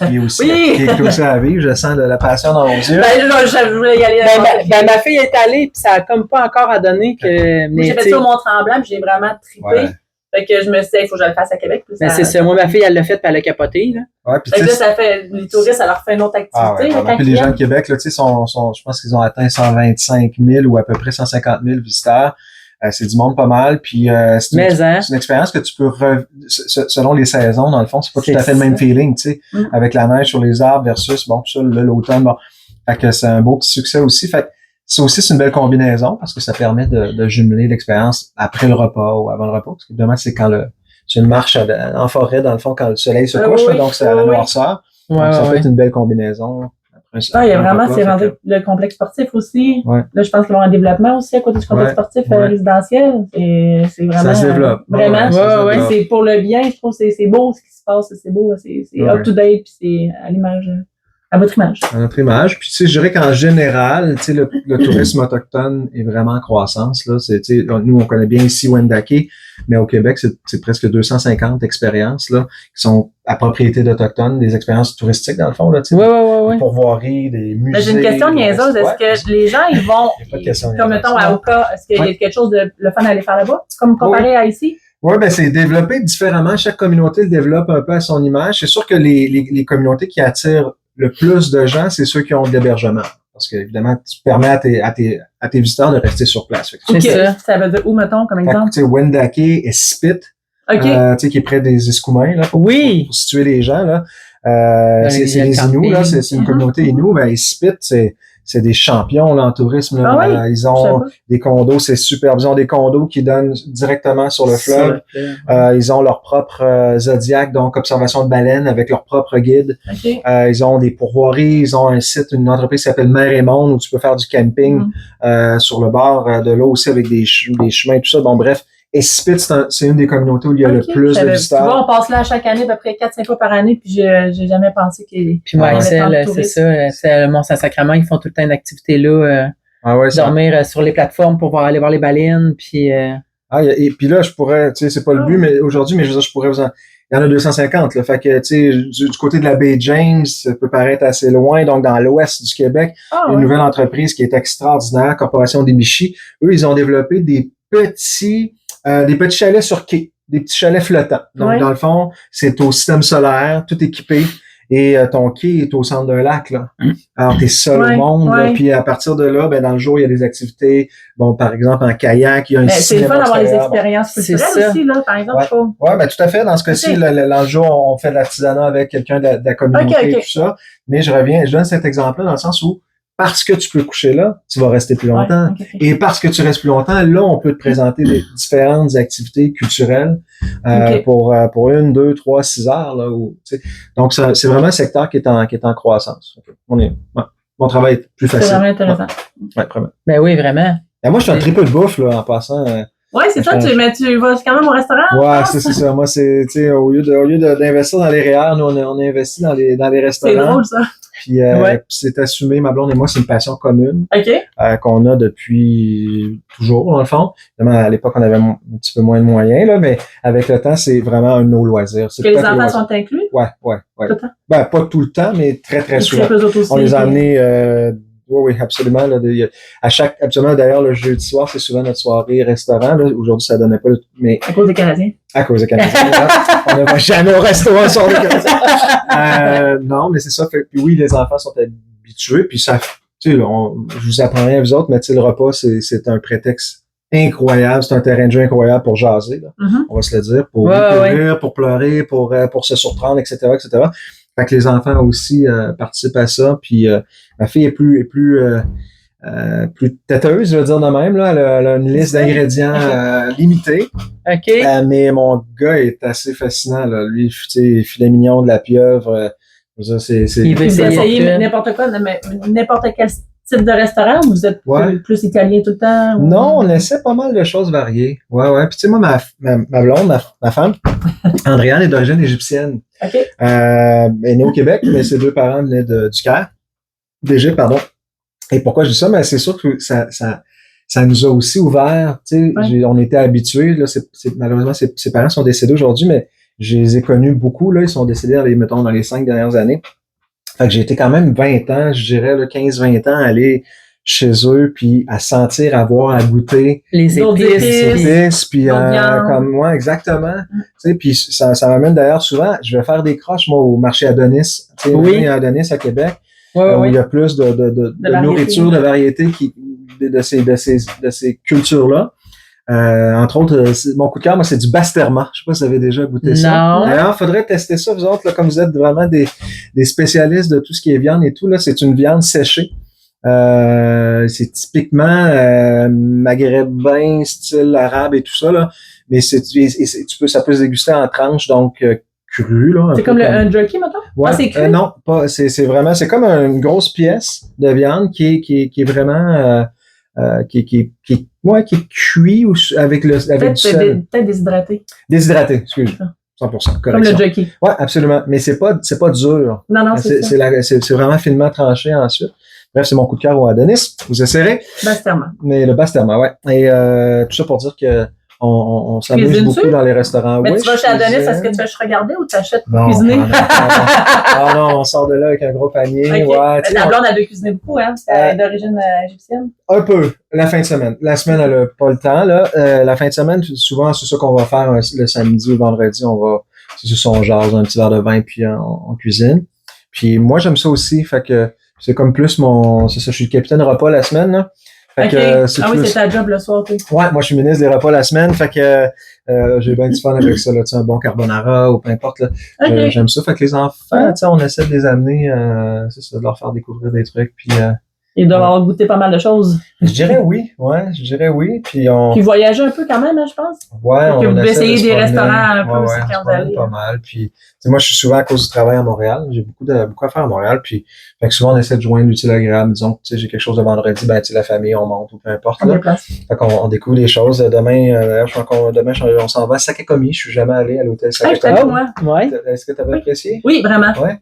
Qui est aussi, qui est aussi à vivre. Je sens de la passion dans mon yeux. Je voulais y aller. Ma fille est allée, puis ça a comme pas encore à donner que. Moi, j'ai fait ça au Mont-Tremblant, puis j'ai vraiment trippé. Ouais. Fait que je me suis dit, il faut que je le fasse à Québec. Mais c'est ça. Moi, ma fille, elle l'a fait, puis elle a capoté, là. Ouais, puis fait que là, ça fait, les touristes, ça leur fait une autre activité. Puis les gens de Québec, là, tu sais, je pense qu'ils ont atteint 125 000 ou à peu près 150 000 visiteurs. C'est du monde pas mal. Puis, c'est une expérience que tu peux, selon les saisons, dans le fond, c'est pas tout à fait le même feeling, tu sais, avec la neige sur les arbres versus, bon, ça, l'automne, bon. Fait que c'est un beau petit succès aussi. Fait que, ça aussi, c'est une belle combinaison parce que ça permet de jumeler l'expérience après le repas ou avant le repas. Parce que évidemment, c'est quand c'est une marche en forêt, dans le fond, quand le soleil se couche, donc c'est à la noirceur. Donc, ça peut être une belle combinaison. Il y a vraiment, c'est rendu le complexe sportif aussi. Ouais. Là, je pense qu'ils vont en développement aussi à côté du complexe sportif résidentiel. C'est vraiment. Ça se développe. Vraiment. C'est pour le bien, je trouve, c'est beau ce qui se passe, c'est beau, c'est up-to-date, puis c'est à l'image. À votre image. À notre image. Puis, tu sais, je dirais qu'en général, tu sais, le tourisme autochtone est vraiment en croissance, là. Tu sais, nous, on connaît bien ici Wendake, mais au Québec, c'est presque 250 expériences, là, qui sont à propriété d'Autochtones, des expériences touristiques, dans le fond, là, tu sais. Des pourvoiries, des musées. J'ai une question niaiseuse. Est-ce que les gens, ils vont, comme mettons à Oka, est-ce qu'il y a quelque chose de le fun à aller faire là-bas? Comme comparé à ici? Oui, ben c'est développé différemment. Chaque communauté le développe un peu à son image. C'est sûr que les communautés qui attirent le plus de gens, c'est ceux qui ont de l'hébergement. Parce que, évidemment, tu permets à tes visiteurs de rester sur place. C'est ça. Ça veut dire où, mettons, comme exemple? Tu sais, Wendake et Spit, tu sais, qui est près des Escoumins, là, pour situer les gens, là. C'est les Inuits, là, c'est une communauté Inuit, mais Spit, c'est des champions là, en tourisme. Là. Ils ont des condos, c'est superbe. Ils ont des condos qui donnent directement sur le fleuve. Ils ont leur propre zodiac, donc observation de baleines avec leur propre guide. Ils ont des pourvoiries, ils ont un site, une entreprise qui s'appelle Mer et Monde où tu peux faire du camping sur le bord de l'eau aussi avec des chemins et tout ça. Bon, bref. Et Spit, c'est une des communautés où il y a le plus de visiteurs. Tu vois, on passe là à chaque année, à peu près 4-5 fois par année, puis j'ai jamais pensé qu'il y ait. Puis moi, c'est ça. C'est le Mont-Saint-Sacrement, ils font tout le temps une activité là. Dormir sur les plateformes pour aller voir les baleines, puis. Et puis là, je pourrais, tu sais, c'est pas le but, mais aujourd'hui, mais je veux dire, je pourrais il y en a 250, là. Fait que, tu sais, du côté de la baie James, ça peut paraître assez loin. Donc, dans l'ouest du Québec, une nouvelle entreprise qui est extraordinaire, Corporation des Michis. Eux, ils ont développé des petits chalets sur quai, des petits chalets flottants. Donc, dans le fond, c'est au système solaire, tout équipé. Et ton quai est au centre d'un lac, là. Alors, t'es seul au monde, là. Puis à partir de là, ben dans le jour, il y a des activités. Bon, par exemple, en kayak, il y a un cinéma. C'est le fun d'avoir les expériences culturelles aussi, là, par exemple, je trouve. Ouais, ben tout à fait. Dans ce cas-ci, dans le jour, on fait de l'artisanat avec quelqu'un de la communauté et tout ça. Mais je donne cet exemple-là dans le sens où parce que tu peux coucher là, tu vas rester plus longtemps. Et parce que tu restes plus longtemps, là, on peut te présenter des différentes activités culturelles pour 1, 2, 3, 6 heures. Là, donc, c'est vraiment un secteur qui est en croissance. Mon travail est plus facile. C'est vraiment intéressant. Ouais, vraiment. Ben oui, vraiment. Et moi, je suis un triple de bouffe, là, en passant. Ouais, c'est ça, mais tu vas quand même au restaurant? Ouais, c'est ça. Moi, c'est, tu sais, au lieu d'investir dans les REER, nous, on a investi dans les restaurants. C'est drôle, ça. Puis c'est assumé, ma blonde et moi, c'est une passion commune. Qu'on a depuis toujours, dans le fond. Évidemment, à l'époque, on avait un petit peu moins de moyens, là, mais avec le temps, c'est vraiment un de nos loisirs. Que les enfants sont inclus? Ouais. Tout le temps? Ben, pas tout le temps, mais très, très souvent. On les a amenés, oui, absolument. Là, absolument, d'ailleurs, le jeudi soir, c'est souvent notre soirée restaurant. Là. Aujourd'hui, ça donnait pas, mais. À cause des Canadiens. À cause des Canadiens. On ne va jamais au restaurant le soir des Canadiens. Non, mais c'est ça. Puis oui, les enfants sont habitués. Puis ça, tu sais, je vous apprends rien à vous autres, mais tu sais, le repas, c'est un prétexte incroyable. C'est un terrain de jeu incroyable pour jaser, là. On va se le dire. Pour rire, pour pleurer, pour se surprendre, etc., etc. Fait que les enfants aussi participent à ça. Puis ma fille est plus têteuse, je veux dire de même. Là. Elle a une liste d'ingrédients limitée. Mais mon gars est assez fascinant. Là. Lui, tu sais, filet mignon, de la pieuvre. Il veut essayer n'importe quoi, n'importe quel type de restaurant ou vous êtes plus italien tout le temps? Ou... Non, on essaie pas mal de choses variées. Ouais. Puis tu sais, moi, ma blonde, ma femme, Andréane, est d'origine égyptienne. Elle est née au Québec, mais ses deux parents venaient du Caire. D'Égypte, pardon. Et pourquoi je dis ça? Mais c'est sûr que ça nous a aussi ouvert, tu sais, on était habitués, là, malheureusement, ses parents sont décédés aujourd'hui, mais je les ai connus beaucoup, là, ils sont décédés dans les 5 dernières années. Fait que j'ai été quand même 20 ans, je dirais, 15-20 ans à aller chez eux, puis à sentir, à voir, à goûter. Les épices, puis comme moi, exactement. Tu sais, puis ça m'amène d'ailleurs souvent, je vais faire des croches, moi, au marché Adonis. Tu sais, Adonis à Québec. Où il y a plus de nourriture, de variété de ces cultures-là. Entre autres, mon coup de cœur, moi, c'est du Basterma. Je sais pas si vous avez déjà goûté ça. Non. D'ailleurs, il faudrait tester ça, vous autres, là, comme vous êtes vraiment des spécialistes de tout ce qui est viande et tout, là. C'est une viande séchée. C'est typiquement maghrébin, style arabe et tout ça, là. Mais ça peut se déguster en tranches, donc cru, là. C'est comme un jerky, maintenant? Ouais. C'est cru? Non, pas. C'est vraiment, c'est comme une grosse pièce de viande qui est vraiment qui est cuit ou avec du sel. Peut-être déshydraté. Déshydraté, excuse. 100%. Correction. Comme le jerky. Ouais, absolument. Mais c'est pas dur. Non, c'est ça. C'est vraiment finement tranché ensuite. Bref, c'est mon coup de cœur au Adonis. Vous essayerez? Basterma. Mais le Basterma, ouais. Et tout ça pour dire que on s'amuse beaucoup dans les restaurants. Mais tu vas chez Adonis, est-ce que tu vas juste regarder ou tu achètes pour cuisiner? Non, on sort de là avec un gros panier. Okay. Ouais, ta blonde, elle doit cuisiner beaucoup, hein? C'est d'origine égyptienne? Un peu, la fin de semaine. La semaine, elle a pas le temps, là. La fin de semaine, souvent, c'est ça qu'on va faire le samedi ou le vendredi. C'est juste on jase un petit verre de vin puis on cuisine. Puis moi, j'aime ça aussi. Fait que c'est comme plus c'est ça, je suis le capitaine repas la semaine, là. Fait que, c'est ta job le soir, toi. Ouais, moi, je suis ministre des repas la semaine. Fait que, j'ai bien du fun avec ça, là. Tu sais, un bon carbonara ou peu importe, là. J'aime ça. Fait que les enfants, tu sais, on essaie de les amener, c'est ça, de leur faire découvrir des trucs. Puis, ils doivent avoir goûté pas mal de choses. Je dirais oui. Puis voyager un peu quand même, hein, je pense. Ouais, on essaie essayer des restaurants un peu aussi quand vous allez. Pas mal. Puis, moi, je suis souvent à cause du travail à Montréal. J'ai beaucoup à faire à Montréal. Puis, fait que souvent, on essaie de joindre l'utile agréable. Disons que, tu sais, j'ai quelque chose de vendredi, ben, tu sais, la famille, on monte ou peu importe, là. Fait qu'on découvre des choses. Demain, on s'en va à Sakakomi. Je suis jamais allé à l'hôtel Sakakomi. Ouais. Est-ce que tu avais apprécié? Oui, vraiment. Ouais.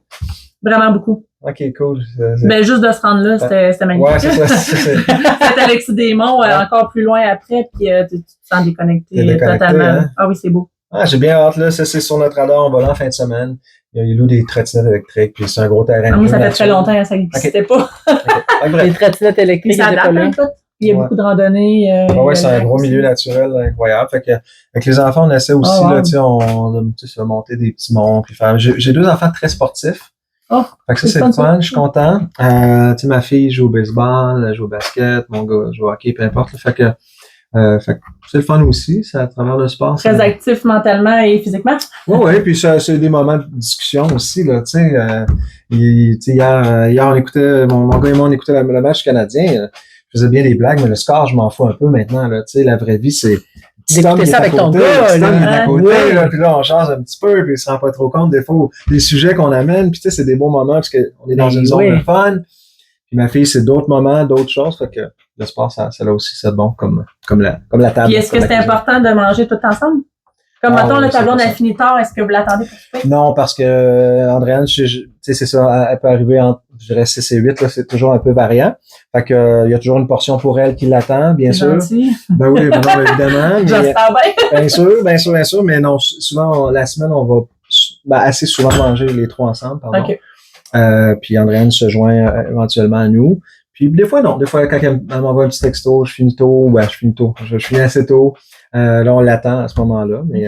Vraiment beaucoup. OK, cool. Ben, juste de se rendre là, c'était magnifique. Ouais, c'est ça. C'était Alexis Desmonts, encore plus loin après, puis tu te sens déconnecté totalement. Hein? Ah oui, c'est beau. Ah, j'ai bien hâte, là. Ça, c'est sur notre radar. On va là en fin de semaine. Il loue des trottinettes électriques, puis c'est un gros terrain. Moi, ça fait très longtemps que ça n'existait pas. Les trottinettes électriques, ça adapte un peu. Il y a beaucoup de randonnées. Ouais, c'est un gros milieu naturel incroyable. Fait que, avec les enfants, on essaie aussi, là, tu sais, on se fait monter des petits monts, puis faire. J'ai 2 enfants très sportifs. Fait que ça, c'est le fun, je suis content. Tu sais, ma fille joue au baseball, elle joue au basket, mon gars joue au hockey, peu importe. Là. Fait que c'est le fun aussi, c'est à travers le sport. Très actif mentalement et physiquement. Oui, puis c'est des moments de discussion aussi, là, tu sais. Hier, on écoutait, mon gars et moi, on écoutait le match canadien. Je faisais bien des blagues, mais le score, je m'en fous un peu maintenant, là, tu sais, la vraie vie, c'est... D'écouter ça avec ton gars, là. Puis là, on change un petit peu, puis il se rend pas trop compte des fois des sujets qu'on amène, puis tu sais, c'est des beaux moments, parce qu'on est dans une zone de fun. Puis ma fille, c'est d'autres moments, d'autres choses, fait que le sport, ça là aussi, c'est bon, comme la table. Puis est-ce que c'est important de manger tout ensemble? Comme, mettons, le tableau d'un fini tard, est-ce que vous l'attendez pour souper? Non, parce que Andréane, tu sais, c'est ça, elle peut arriver entre, je dirais, 6 et 8, là, c'est toujours un peu variant. Fait que, il y a toujours une portion pour elle qui l'attend, bien sûr. Gentil. Ben oui, ben non, évidemment. J'espère bien. Bien sûr, mais non, souvent, la semaine, on va, assez souvent manger les 3 ensemble, pardon. Okay. Puis Andréane se joint éventuellement à nous. Puis des fois, non. Des fois, quand elle m'envoie un petit texto, je finis tôt, je finis assez tôt. Là, on l'attend à ce moment-là. Mais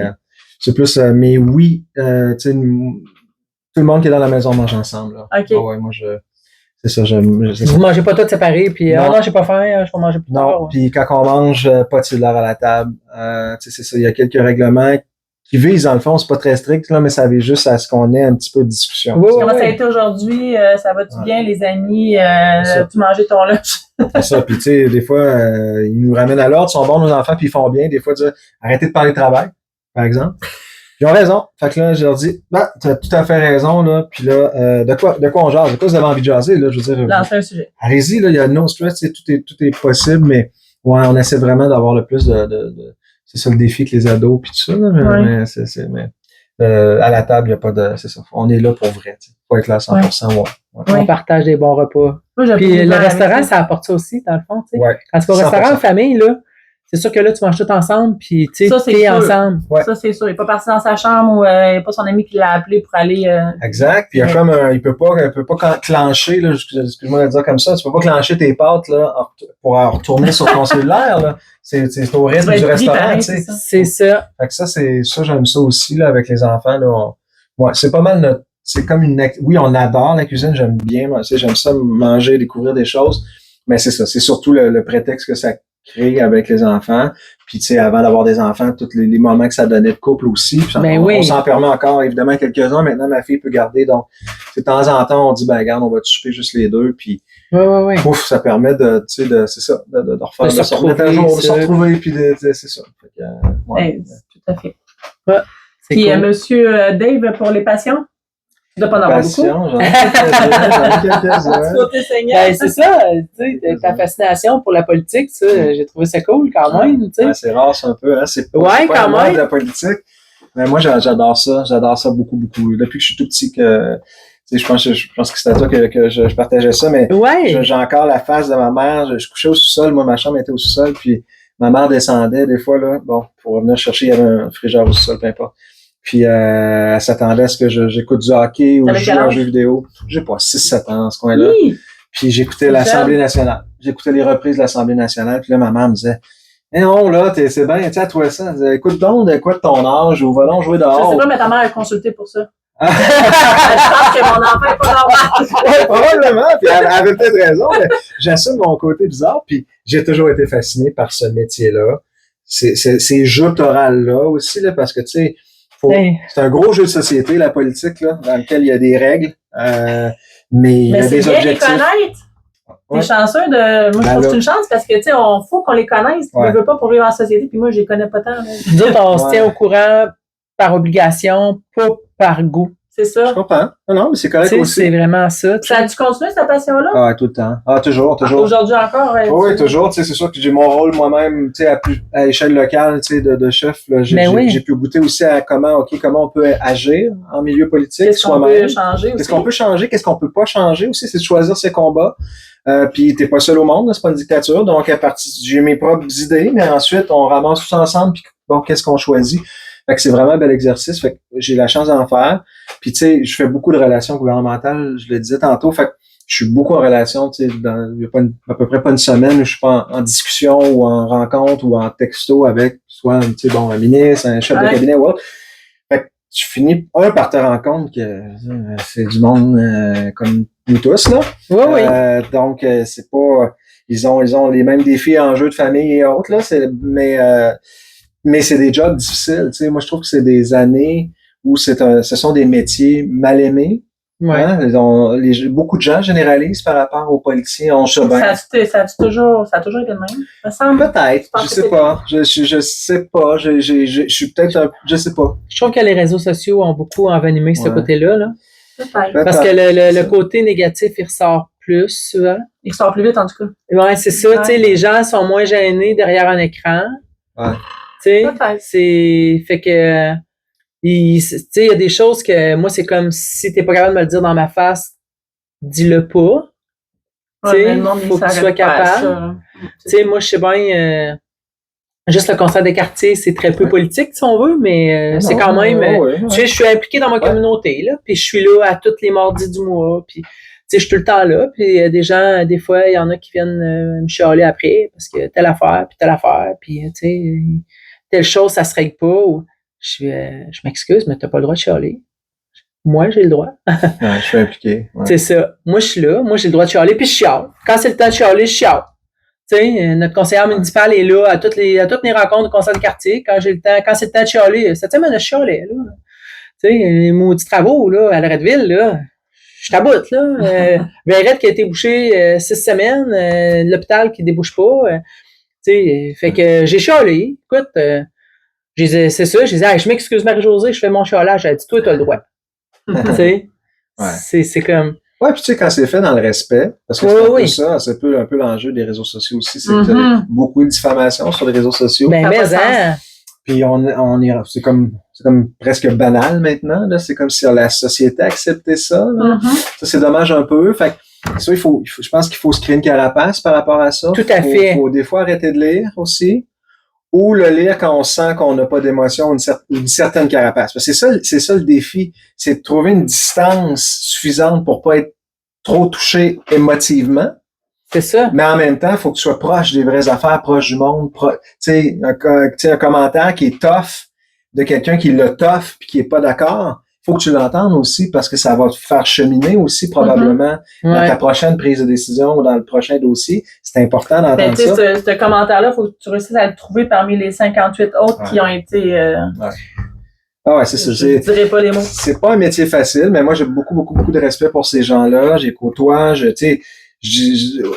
c'est plus, mais oui, tu sais, tout le monde qui est dans la maison mange ensemble. Là. Okay. Ouais, moi, c'est ça, j'aime. Vous mangez pas tous séparés, puis non, j'ai pas faim, je vais manger plus tard. Non, puis quand on mange, pas de cellulaire à la table. Tu sais, c'est ça, il y a quelques règlements qui visent, dans le fond, c'est pas très strict, là, mais ça vise juste à ce qu'on ait un petit peu de discussion. Oui, comment ça a été aujourd'hui? Ça va-tu bien, les amis? Tu manges ton lunch? C'est ça, puis tu sais, des fois, ils nous ramènent à l'ordre, ils sont bons nos enfants, puis ils font bien. Des fois, dire, arrêtez de parler de travail, par exemple. Ils ont raison. Fait que là, je leur dis, t'as tout à fait raison, là. Puis là, de quoi on jase? De quoi vous avez envie de jaser, là? Je veux dire. Lancer un sujet. Allez-y, là, il y a no stress, tout est possible, mais ouais, on essaie vraiment d'avoir le plus c'est ça le défi que les ados, puis tout ça, là. Mais à la table, il n'y a pas de. C'est ça. On est là pour vrai. Faut être là à 100%. Ouais. On partage des bons repas. Puis le restaurant, ça apporte ça aussi, dans le fond. Tu sais. Ouais, quand tu vas au restaurant en famille, là, c'est sûr que là, tu manges tout ensemble, puis tu sais, t'es ensemble. Ouais. Ça, c'est sûr. Il n'est pas parti dans sa chambre ou il n'y a pas son ami qui l'a appelé pour aller. Exact. Puis il y a comme il peut pas clencher, là, excuse-moi de le dire comme ça, tu peux pas clencher tes pâtes là, pour retourner sur ton cellulaire. Là. C'est au rythme du restaurant, tu sais. C'est ça. Fait que ça, j'aime ça aussi là, avec les enfants. Là, ouais, c'est pas mal notre. C'est comme oui, on adore la cuisine, j'aime bien, j'aime ça manger, découvrir des choses, mais c'est ça, c'est surtout le prétexte que ça crée avec les enfants. Puis tu sais, avant d'avoir des enfants, tous les moments que ça donnait de couple aussi. Puis on s'en permet encore évidemment quelques-uns. Maintenant, ma fille peut garder. Donc, de temps en temps, on dit regarde, on va souper juste les deux. Puis ouf, ça permet de c'est ça, de refaire, de se remettre à jour, de se retrouver. Puis c'est ça. Fait que, tout à fait. Ouais, puis cool. Monsieur Dave pour les patients. Tu dois pas en avoir beaucoup. J'en ai quelques-uns. C'est ça, tu sais, ta fascination pour la politique, ça, j'ai trouvé ça cool quand même, tu sais. Ouais, c'est rare, c'est un peu, hein, c'est pas quand même de la politique. Mais moi, j'adore ça beaucoup. Depuis que je suis tout petit que, tu sais, je pense que c'était à toi que je partageais ça, mais j'ai encore la face de ma mère. Je couchais au sous-sol, moi, ma chambre était au sous-sol, puis ma mère descendait des fois, là, pour venir chercher, il y avait un frigidaire au sous-sol, peu importe. Puis elle s'attendait à ce que j'écoute du hockey ou je joue à un jeu vidéo. J'ai pas 6-7 ans dans ce coin-là. Oui. Puis j'écoutais l'Assemblée nationale. J'écoutais les reprises de l'Assemblée nationale. Puis là, ma mère me disait non, là, c'est bien, tu sais, toi ça. Écoute donc de quoi de ton âge ou va donc jouer dehors. Je sais pas, mais ta mère a consulté pour ça. Je pense que mon enfant est pas normal. Oui, probablement. Puis elle avait peut-être raison, mais j'assume mon côté bizarre. Puis j'ai toujours été fasciné par ce métier-là. Ces jeux orales-là aussi, là, parce que tu sais, c'est un gros jeu de société, la politique, là, dans lequel il y a des règles, mais il y a des objectifs. Mais c'est bien les connaître. T'es chanceux de... Moi, je trouve que c'est une chance parce que, tu sais, faut qu'on les connaisse. On ne veut pas pour vivre en société, puis moi, je les connais pas tant. Nous autres, on se tient au courant par obligation, pas par goût. C'est ça. Je comprends. Non, mais c'est correct aussi. C'est vraiment ça. Ça a-tu continué, cette passion-là? Ah, tout le temps. Ah, toujours. Aujourd'hui encore? Oui, toujours. Tu sais, c'est sûr que j'ai mon rôle moi-même, tu sais, à échelle locale, tu sais, de chef. Là, j'ai pu goûter aussi à comment on peut agir en milieu politique soi-même. Qu'est-ce qu'on peut changer? Qu'est-ce qu'on peut pas changer aussi? C'est de choisir ses combats. Puis t'es pas seul au monde, c'est pas une dictature. Donc, j'ai mes propres idées, mais ensuite, on ramasse tout ensemble, puis bon, qu'est-ce qu'on choisit? Fait que c'est vraiment un bel exercice. Fait que j'ai la chance d'en faire. Puis tu sais, je fais beaucoup de relations gouvernementales, je le disais tantôt. Fait que je suis beaucoup en relation, tu sais, il y a pas à peu près pas une semaine où je suis pas en discussion ou en rencontre ou en texto avec soit tu sais, bon, un ministre, un chef de cabinet ou autre. Fait que tu finis par te rendre compte que c'est du monde comme nous tous, là. Oui. Donc, c'est pas. Ils ont les mêmes défis, enjeux de famille et autres, là. Mais c'est des jobs difficiles. Tu sais, moi, je trouve que c'est des années où ce sont des métiers mal aimés. Ouais. Hein? Beaucoup de gens généralisent par rapport aux politiciens. Ça a toujours été le même, me semble. Peut-être, je sais pas. Je sais pas. Je suis peut-être je sais pas. Je trouve que les réseaux sociaux ont beaucoup envenimé ce côté-là, là. Peut-être. Parce que le côté négatif, il ressort plus souvent. Il ressort plus vite, en tout cas. Ouais, c'est ça. Tu sais, les gens sont moins gênés derrière un écran. Ouais. Tu sais, fait que, tu sais, il y a des choses que, moi, c'est comme, si t'es pas capable de me le dire dans ma face, dis-le pas. Tu sais, faut que tu sois capable. Tu sais, moi, je sais bien, juste le conseil des quartiers, c'est très peu politique, si on veut, mais c'est quand même, tu sais, je suis impliqué dans ma communauté, là, puis je suis là à tous les mardis du mois, puis tu sais, je suis tout le temps là, puis des gens, des fois, il y en a qui viennent me chialer après, parce que telle affaire, puis tu sais, telle chose, ça se règle pas, ou je m'excuse, mais t'as pas le droit de chialer. Moi, j'ai le droit. Je suis impliqué. Ouais. C'est ça. Moi, je suis là, moi, j'ai le droit de chialer, puis je chiale. Quand c'est le temps de chialer, je chiale. Tu sais, notre conseillère municipale est là à toutes les rencontres du conseil de quartier. Quand c'est le temps de chialer, cette semaine, je chialais, là. Tu sais, les maudits travaux, là, à Loretteville, là. Je taboute, là. Verrette qui a été bouchée 6 semaines, l'hôpital qui débouche pas. Tu sais, fait que j'ai chialé. Écoute, c'est ça, j'ai dit, hey, je m'excuse Marie-Josée, je fais mon chialage. Elle a dit, toi, t'as le droit. Tu sais, c'est comme... Ouais, puis tu sais, quand c'est fait dans le respect, parce que c'est un peu ça, c'est un peu l'enjeu des réseaux sociaux aussi, c'est que vous avez beaucoup de diffamation sur les réseaux sociaux. Ben, Puis c'est comme presque banal maintenant, là. C'est comme si la société acceptait ça, là. Ça, c'est dommage un peu. Fait que, ça, je pense qu'il faut se créer une carapace par rapport à ça. Tout à fait. Faut des fois arrêter de lire aussi. Ou le lire quand on sent qu'on n'a pas d'émotion, une certaine carapace. Parce que c'est ça le défi. C'est de trouver une distance suffisante pour pas être trop touché émotivement. C'est ça. Mais en même temps, il faut que tu sois proche des vraies affaires, proche du monde. Tu sais, un commentaire qui est tough de quelqu'un qui l'a tough puis qui est pas d'accord. Faut que tu l'entendes aussi parce que ça va te faire cheminer aussi probablement dans ta prochaine prise de décision ou dans le prochain dossier. C'est important d'entendre ça. Ce commentaire-là, faut que tu réussisses à le trouver parmi les 58 autres qui ont été... Ah ouais, c'est ça. Je dirais pas les mots. C'est pas un métier facile, mais moi, j'ai beaucoup de respect pour ces gens-là. J'ai côtoie,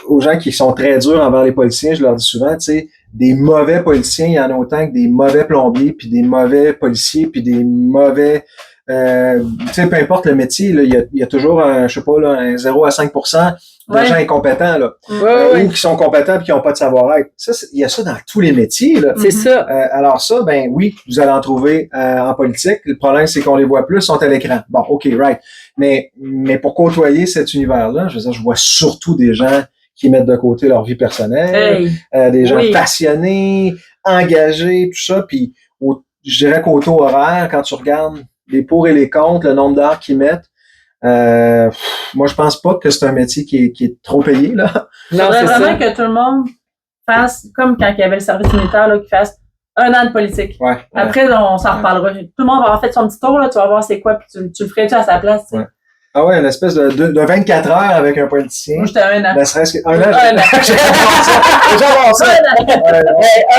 aux gens qui sont très durs envers les policiers, je leur dis souvent, tu sais, des mauvais policiers, il y en a autant que des mauvais plombiers, puis des mauvais policiers, puis des mauvais... tu sais, peu importe le métier, là, il y a toujours un 0 à 5% de gens incompétents, là. Ou qui sont compétents et qui n'ont pas de savoir-être. Ça, il y a ça dans tous les métiers, là. C'est ça. Alors ça, ben oui, vous allez en trouver en politique. Le problème, c'est qu'on les voit plus, sont à l'écran. Bon, OK, right. Mais pour côtoyer cet univers-là, je veux dire, je vois surtout des gens qui mettent de côté leur vie personnelle, des gens passionnés, engagés, tout ça. Puis, je dirais qu'au taux horaire, quand tu regardes les pour et les contre, le nombre d'heures qu'ils mettent, moi, je pense pas que c'est un métier qui est trop payé, là. Non, c'est vraiment que tout le monde fasse, comme quand il y avait le service militaire, là, qu'il fasse 1 an de politique. Après, on s'en reparlera. Tout le monde va avoir fait son petit tour, là, tu vas voir c'est quoi, puis tu le ferais-tu à sa place, tu sais. Ah ouais, une espèce de 24 heures avec un politicien. Moi, j'étais 1 an. Ne serait-ce que 1 an. J'adore ça.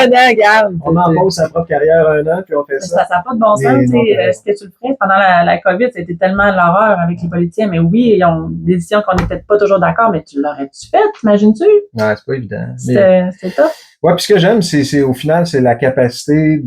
1 an, garde. On en pose sa propre carrière 1 an, puis on fait ça. Ça n'a pas de bon sens, tu sais. Est-ce que tu le ferais? Pendant la COVID, c'était tellement l'horreur avec les politiciens. Mais oui, ils ont des décisions qu'on n'est peut-être pas toujours d'accord, mais tu l'aurais-tu fait, t'imagines-tu? Ouais, c'est pas évident. C'était tough. Ouais, puis ce que j'aime, c'est au final, c'est la capacité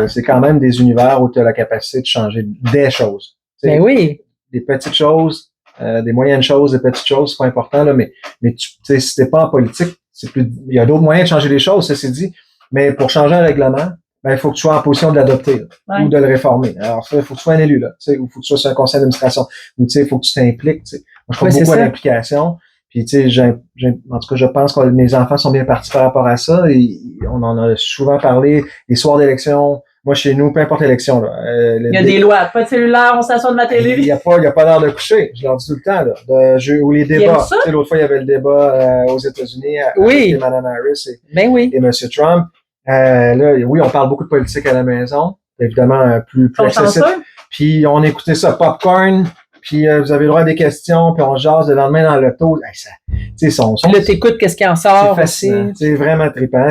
c'est quand même des univers où tu as la capacité de changer des choses. Ben oui. Des petites choses, des moyennes choses, des petites choses, c'est pas important, là, mais tu sais, si t'es pas en politique, il y a d'autres moyens de changer les choses, ça c'est dit. Mais pour changer un règlement, ben, il faut que tu sois en position de l'adopter, ou de le réformer. Alors, ça, il faut que tu sois un élu, là, tu sais, ou il faut que tu sois sur un conseil d'administration, ou tu sais, il faut que tu t'impliques, tu sais. Moi, je crois beaucoup à l'implication. Puis, tu sais, en tout cas, je pense que mes enfants sont bien partis par rapport à ça. Et on en a souvent parlé, les soirs d'élection, Moi, chez nous, peu importe l'élection, là. Il y a des lois. Pas de cellulaire, on s'assoit devant la télé. Il y a pas d'heure de coucher. Je leur dis tout le temps, là. Ou les débats. Tu sais, l'autre fois, il y avait le débat aux États-Unis avec Mme Harris et M. Trump. Là, oui, on parle beaucoup de politique à la maison. Évidemment, plus accessible. Puis, on écoutait ça, popcorn. Puis vous avez le droit à des questions, puis on jase le lendemain dans l'auto. Puis là, t'écoutes qu'est-ce qui en sort. C'est fascinant. C'est vraiment trippant.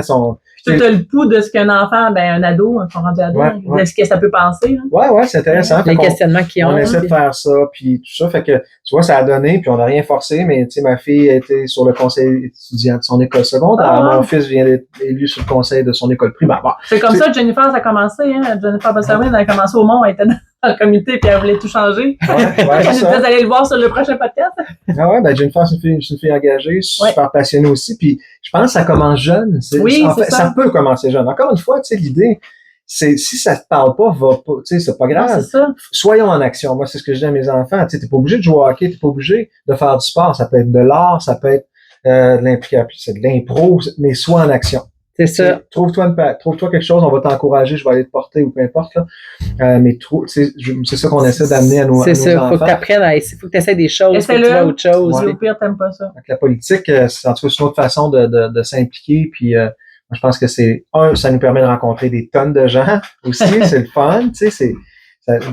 Puis tu as le pouls de ce qu'un enfant, un ado, un rendu ado, de ce que ça peut penser. Hein. Ouais, c'est intéressant. Les questionnements qu'ils ont. On essaie de faire ça, puis tout ça. Fait que, tu vois, ça a donné, puis on n'a rien forcé, mais tu sais, ma fille a été sur le conseil étudiant de son école secondaire. Mon fils vient d'être élu sur le conseil de son école primaire. Bon, c'est comme ça que Jennifer, ça a commencé. Hein? Jennifer Bosselman, elle a commencé au Mont, elle était dans le comité, puis elle voulait tout changer. Vous allez le voir sur le prochain podcast. Jennifer, c'est une fille engagée, super passionnée aussi, puis je pense que ça commence jeune. En fait, ça peut commencer jeune. Encore une fois, tu sais, l'idée, c'est si ça te parle pas, va pas, tu sais, c'est pas grave. Soyons en action. Moi, c'est ce que je dis à mes enfants. Tu sais, t'es pas obligé de jouer au hockey, t'es pas obligé de faire du sport. Ça peut être de l'art, ça peut être de l'implication, c'est de l'impro, mais sois en action. C'est ça. Trouve-toi quelque chose, on va t'encourager, je vais aller te porter ou peu importe, là. Mais c'est ça qu'on essaie d'amener à nos enfants. C'est ça, faut que t'apprennes faut que t'essaies des choses, faut que tu vas autre chose. Au pire, t'aimes pas ça. Donc, la politique, c'est en tout cas une autre façon de s'impliquer, puis moi, je pense que ça nous permet de rencontrer des tonnes de gens aussi, c'est le fun, tu sais,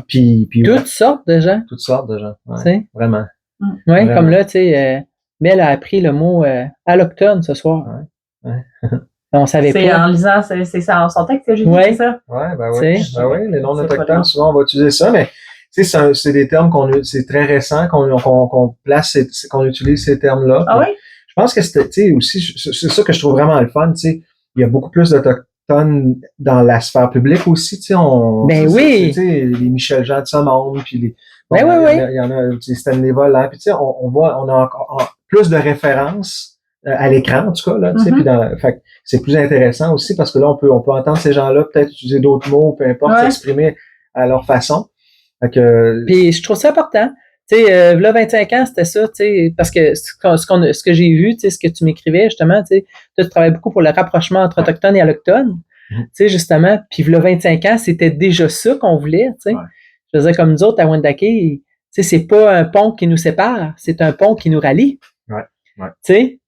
puis toutes sortes de gens. Toutes sortes de gens, ouais, vraiment. Oui, comme là, tu sais, Mel a appris le mot allochtone ce soir. Ouais. On savait pas. C'est en lisant, c'est ça, en son texte que j'ai dit, ça? Oui, les noms autochtones, souvent, on va utiliser ça, mais tu sais, c'est des termes c'est très récent qu'on place, qu'on utilise ces termes-là. Ah oui? Je pense que tu sais, aussi, c'est ça que je trouve vraiment le fun, tu sais. Il y a beaucoup plus d'autochtones dans la sphère publique aussi, tu sais. Oui! Tu sais, les Michel Jean de ce monde, puis les... Oui. Il y en a, tu sais, Stanley Volant, puis tu sais, on a encore plus de références à l'écran, en tout cas, là, tu sais, puis fait c'est plus intéressant aussi parce que là, on peut entendre ces gens-là peut-être utiliser d'autres mots, peu importe, s'exprimer à leur façon. Puis je trouve ça important. Tu sais, là, 25 ans, c'était ça, tu sais, parce que ce que j'ai vu, tu sais, ce que tu m'écrivais, justement, tu sais, tu travailles beaucoup pour le rapprochement entre autochtones et allochtones, tu sais, justement, puis là, 25 ans, c'était déjà ça qu'on voulait, tu sais. Je veux dire, comme nous autres, à Wendake, tu sais, c'est pas un pont qui nous sépare, c'est un pont qui nous rallie. Tu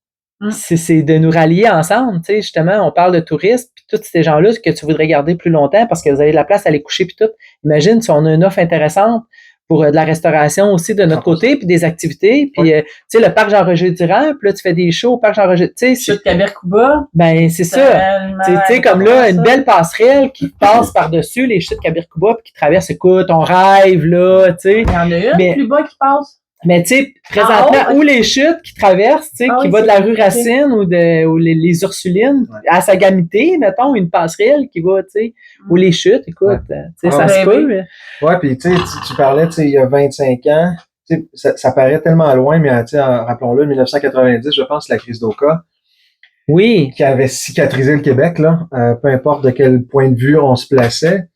sais, c'est de nous rallier ensemble, tu sais, justement, on parle de tourisme, puis tous ces gens-là que tu voudrais garder plus longtemps parce que vous avez de la place à aller coucher, puis tout. Imagine si on a une offre intéressante pour de la restauration aussi de notre côté, puis des activités, puis tu sais, le parc Jean-Roger Durand, puis là, tu fais des shows au parc Jean-Roger, tu sais. Chute Kabirkouba. Ben, c'est ça. Tu sais, comme là, une belle passerelle qui passe par-dessus les chutes Kabirkouba, puis qui traverse, écoute, on rêve, là, tu sais. Il y en a une plus bas qui passe. Mais tu sais, présentement, ou les chutes qui traversent, tu sais, qui va de la rue Racine ou les Ursulines à Sagamité, mettons, une passerelle qui va, tu sais, ou les chutes, écoute, tu sais, ça se peut. Ouais, puis tu sais, tu parlais, tu sais, il y a 25 ans, tu sais, ça paraît tellement loin, mais tu sais, rappelons-le, 1990, je pense, la crise d'Oka. Oui. Qui avait cicatrisé le Québec, là, peu importe de quel point de vue on se plaçait.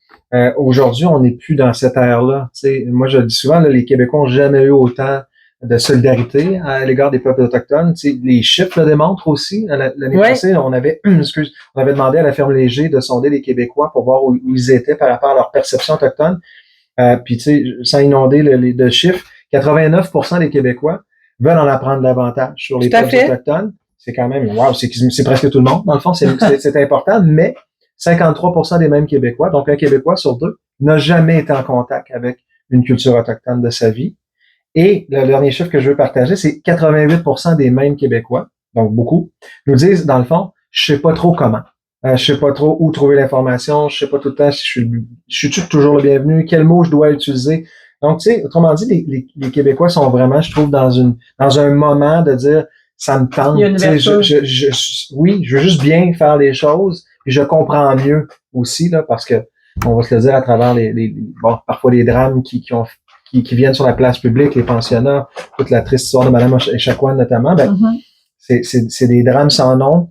Aujourd'hui, on n'est plus dans cette ère-là. T'sais, moi, je le dis souvent, là, les Québécois n'ont jamais eu autant de solidarité à l'égard des peuples autochtones. T'sais, les chiffres le démontrent aussi. L'année passée, on avait demandé à la ferme Léger de sonder les Québécois pour voir où ils étaient par rapport à leur perception autochtone. Puis, tu sais, sans inonder de chiffres, 89% des Québécois veulent en apprendre davantage sur les peuples autochtones. C'est quand même, wow, c'est presque tout le monde. Dans le fond, c'est important, mais 53% des mêmes Québécois, donc un Québécois sur deux, n'a jamais été en contact avec une culture autochtone de sa vie. Et le dernier chiffre que je veux partager, c'est 88% des mêmes Québécois, donc beaucoup, nous disent, dans le fond, je sais pas trop comment. Je sais pas trop où trouver l'information, je sais pas tout le temps si je suis toujours le bienvenu, quel mot je dois utiliser. Donc, tu sais, autrement dit, les Québécois sont vraiment, je trouve, dans un moment de dire, ça me tente. Oui, je veux juste bien faire les choses. Puis je comprends mieux aussi, là, parce que on va se le dire à travers parfois les drames qui viennent sur la place publique, les pensionnats, toute la triste histoire de Mme Echaquan notamment, c'est des drames sans nom,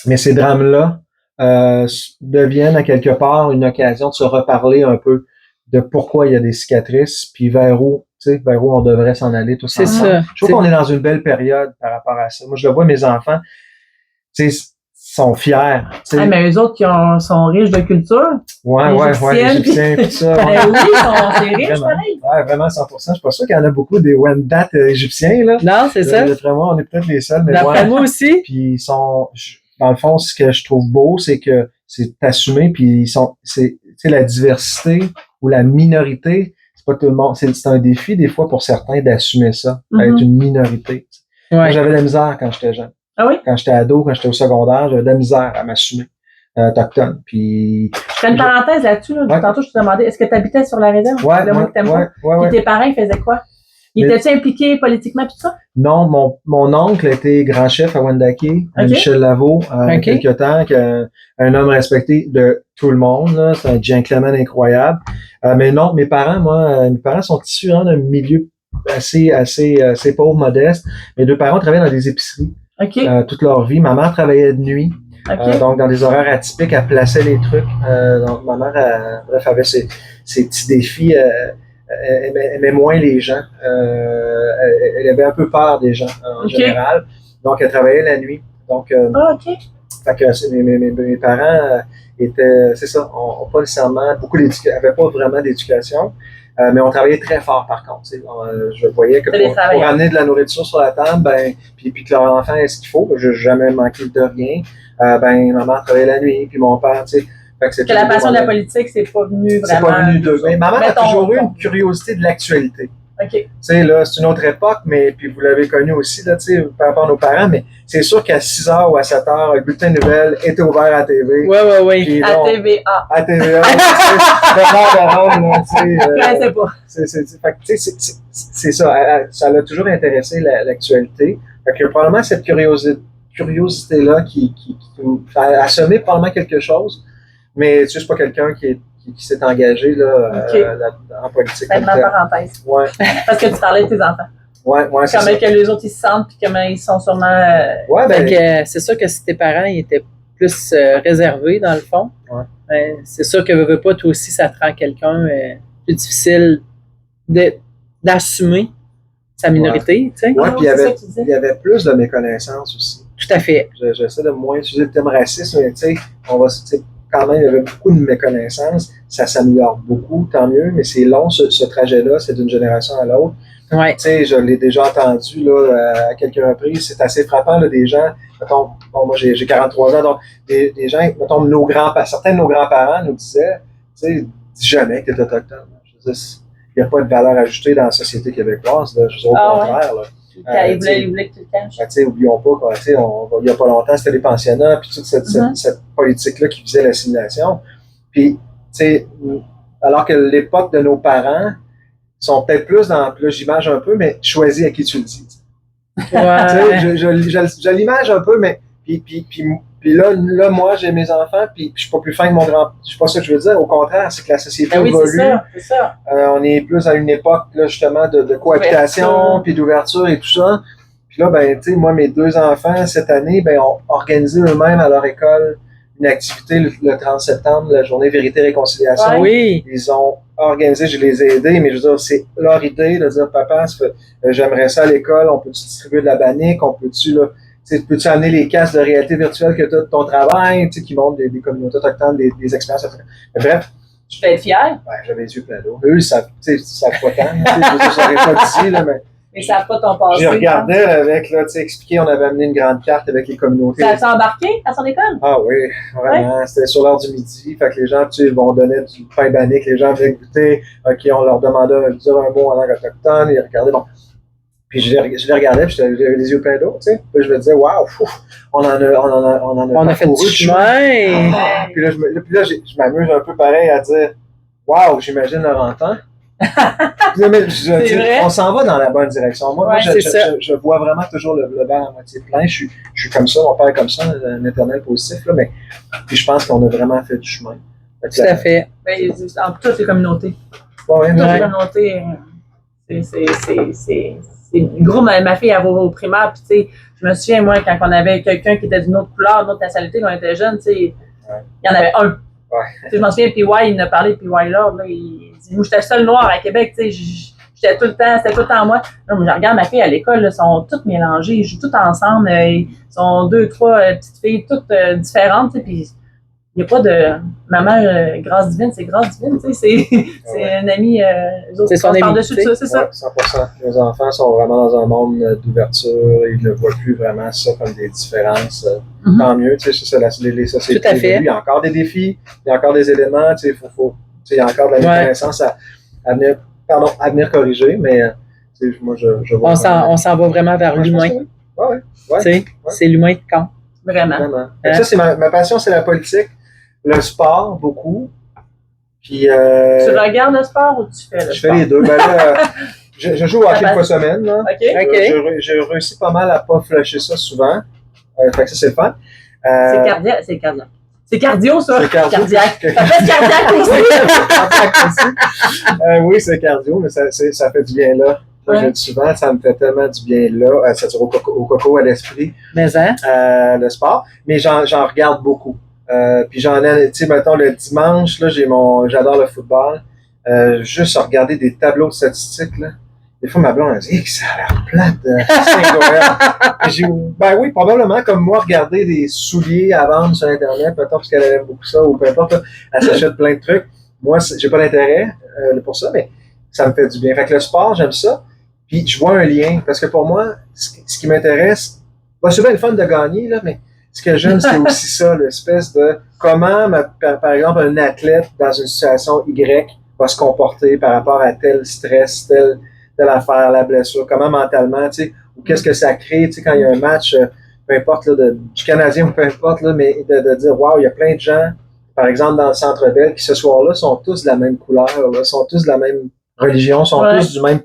mais ces drames-là deviennent à quelque part une occasion de se reparler un peu de pourquoi il y a des cicatrices, puis vers où on devrait s'en aller tous ensemble. Je trouve qu'on est dans une belle période par rapport à ça. Moi, je le vois, mes enfants, sont fiers. Ah, mais eux autres sont riches de culture. Ouais, les Égyptiens, puis ça. Ben oui, c'est riche, pareil. Ouais, vraiment, 100%. Je suis pas sûr qu'il y en a beaucoup des Wendat égyptiens, là. Non, c'est ça. D'après moi, on est peut-être les seuls, mais d'après moi aussi. Puis ils sont, dans le fond, ce que je trouve beau, c'est que c'est assumé, puis c'est la diversité ou la minorité, c'est pas tout le monde, c'est un défi, des fois, pour certains, d'assumer ça, être une minorité. Ouais. Moi, j'avais de la misère quand j'étais jeune. Ah oui? Quand j'étais ado, quand j'étais au secondaire, j'avais de la misère à m'assumer autochtone. Puis je fais une parenthèse là-dessus. Là. Tantôt, je te demandais, est-ce que tu habitais sur la réserve? Ouais, Puis tes parents, ils faisaient quoi? Ils étaient-tu impliqués politiquement pis tout ça? Non, mon oncle était grand chef à Wendake, Michel Laveau, quelque temps, un homme respecté de tout le monde, là. C'est un gentleman incroyable. Mais non, mes parents sont issus d'un milieu assez pauvre, modeste. Mes deux parents travaillaient dans des épiceries toute leur vie. Ma mère travaillait de nuit. Donc, dans des horaires atypiques, elle plaçait les trucs. Donc, ma mère, bref, avait ses petits défis. Elle aimait moins les gens. Elle avait un peu peur des gens, en général. Donc, elle travaillait la nuit. Donc, fait que mes parents étaient, c'est ça, ont pas nécessairement avaient pas vraiment d'éducation. Mais on travaillait très fort, par contre. Je voyais que pour amener de la nourriture sur la table, puis que leur enfant ait ce qu'il faut, je n'ai jamais manqué de rien. Ma mère travaillait la nuit, puis mon père, tu sais. Que la passion de la politique, c'est pas venu vraiment. C'est pas venu d'eux. Mais ma mère a toujours eu une curiosité de l'actualité. Tu sais, là, c'est une autre époque, mais puis vous l'avez connu aussi, là, tu sais, par rapport à nos parents, mais c'est sûr qu'à 6h ou à 7h, le bulletin de nouvelles était ouvert à la TV. Oui. À TVA. À TVA. C'est ça. Ça l'a toujours intéressé, l'actualité. Fait que probablement cette curiosité-là qui a semé probablement quelque chose, mais tu sais, c'est pas quelqu'un qui s'est engagé là, en politique. C'est une parenthèse. Ouais. Parce que tu parlais de tes enfants. Ouais, c'est comment que les autres ils se sentent, puis comment ils sont sûrement. C'est sûr que si tes parents ils étaient plus réservés, dans le fond, c'est sûr que veux pas, toi aussi, ça te rend quelqu'un plus difficile d'assumer sa minorité. Tu sais. Oui, puis il y avait plus de méconnaissance aussi. Tout à fait. J'essaie de moins utiliser le terme racisme, mais tu sais, quand même, il y avait beaucoup de méconnaissance. Ça s'améliore beaucoup, tant mieux, mais c'est long, ce trajet-là, c'est d'une génération à l'autre. Ouais. Tu sais, je l'ai déjà entendu là, à quelques reprises. C'est assez frappant, là, des gens. Mettons, moi, j'ai 43 ans, donc des gens, mettons, certains de nos grands-parents nous disaient, tu sais, dis jamais que tu es autochtone. Je veux dire, il n'y a pas de valeur ajoutée dans la société québécoise, là. Je veux dire, au contraire, là. Il voulait que tu le caches. Oublions pas, quoi, il n'y a pas longtemps, c'était les pensionnats, puis toute cette politique-là qui visait l'assimilation. Puis, alors que l'époque de nos parents sont peut-être plus dans, là, j'image un peu, mais choisis à qui tu le dis. Je l'image un peu, mais puis là, moi, j'ai mes enfants, puis je suis pas plus fin que mon grand. Je sais pas ce que je veux dire. Au contraire, c'est que la société évolue. C'est ça. On est plus à une époque, là, justement, de cohabitation, puis d'ouverture et tout ça. Puis là, tu sais, moi, mes deux enfants, cette année, ont organisé eux-mêmes à leur école une activité le 30 septembre, la journée Vérité-Réconciliation. Oui. Ils ont organisé, je les ai aidés, mais je veux dire, c'est leur idée de dire, papa, j'aimerais ça à l'école, on peut-tu distribuer de la bannique, on peut-tu, là, peux-tu amener les casques de réalité virtuelle que tu as de ton travail, qui montrent des communautés autochtones, des expériences. Bref. Tu peux être fier? J'avais les yeux pleins d'eau. Eux, ils savent pas tant. Je n'aurais pas dit, là, mais. Ils savent pas ton passé. J'ai regardé avec, là, expliqué, on avait amené une grande carte avec les communautés. Ça a embarqué à son école? Ah oui, vraiment. Ouais. C'était sur l'heure du midi. Fait que les gens, vont donner du pain bannique, les gens venaient goûter. OK, on leur demandait de dire un mot en langue autochtone. Ils regardaient, bon. Puis je les regardais, puis j'avais les yeux pleins d'eau, tu sais. Puis je me disais, waouh, on a fait du chemin. Puis là, je m'amuse un peu pareil à dire, waouh, j'imagine leur enfant. On s'en va dans la bonne direction. Moi, je vois vraiment toujours le verre à moitié plein. Je suis comme ça, mon père est comme ça, un éternel positif, là, mais puis je pense qu'on a vraiment fait du chemin. Tout à fait. En toutes les communautés. Toutes les communautés, c'est gros. Ma fille, elle va au primaire, puis tu sais, je me souviens, moi, quand on avait quelqu'un qui était d'une autre couleur, d'une autre nationalité, quand on était jeune, tu sais, il y en avait un. Je m'en souviens, PY, il en a parlé, PY là, il dit, moi, j'étais seul noir à Québec, tu sais, c'était tout le temps moi. Donc, je regarde ma fille à l'école, là, sont toutes mélangées, ils jouent toutes ensemble, ils sont 2, 3 petites filles, toutes différentes, tu sais, puis il n'y a pas de maman grâce divine, c'est grâce divine, tu sais, c'est un ami, c'est son ami, par-dessus de ça, c'est ça. 100%. Les enfants sont vraiment dans un monde d'ouverture, ils ne voient plus vraiment ça comme des différences. Tant mieux, tu sais, c'est ça, les sociétés. Tout à fait. Il y a encore des défis, il y a encore des éléments, tu sais, il y a encore de la méconnaissance à venir corriger, mais moi, je vois. On s'en va vraiment vers l'humain. Ouais. C'est l'humain qui compte. Vraiment. Ça, c'est ma passion, c'est la politique. Le sport, beaucoup. Puis, tu regardes le sport ou tu fais le sport? Je fais les deux. Ben là, je joue au hockey une fois semaine. Là. OK. J'ai réussi pas mal à pas flusher ça souvent. Fait que ça, c'est le fun. C'est cardiaque. C'est cardio, ça. C'est cardiaque. Ça fait cardiaque aussi. Oui, c'est cardio, mais ça fait du bien là. Moi, je le dis souvent, ça me fait tellement du bien là. Ça tire au coco, à l'esprit. Mais le sport. Mais j'en regarde beaucoup. Puis j'en ai, tu sais, mettons, le dimanche, là, j'adore le football. Juste à regarder des tableaux de statistiques, là. Des fois, ma blonde, elle dit, ça a l'air plate, c'est ben oui, probablement, comme moi, regarder des souliers à vendre sur Internet, peut-être parce qu'elle aime beaucoup ça, ou peu importe, là, elle s'achète plein de trucs. Moi, j'ai pas d'intérêt pour ça, mais ça me fait du bien. Fait que le sport, j'aime ça. Puis je vois un lien, parce que pour moi, ce qui m'intéresse, c'est bien le fun de gagner, là, mais ce que j'aime, c'est aussi ça, l'espèce de comment, par exemple, un athlète dans une situation Y va se comporter par rapport à tel stress, telle affaire, la blessure, comment mentalement, tu sais, ou qu'est-ce que ça crée, tu sais, quand il y a un match, peu importe, là, du Canadien ou peu importe, là, mais de dire, waouh, il y a plein de gens, par exemple, dans le Centre-Ville, qui ce soir-là sont tous de la même couleur, là, sont tous de la même religion, sont tous du même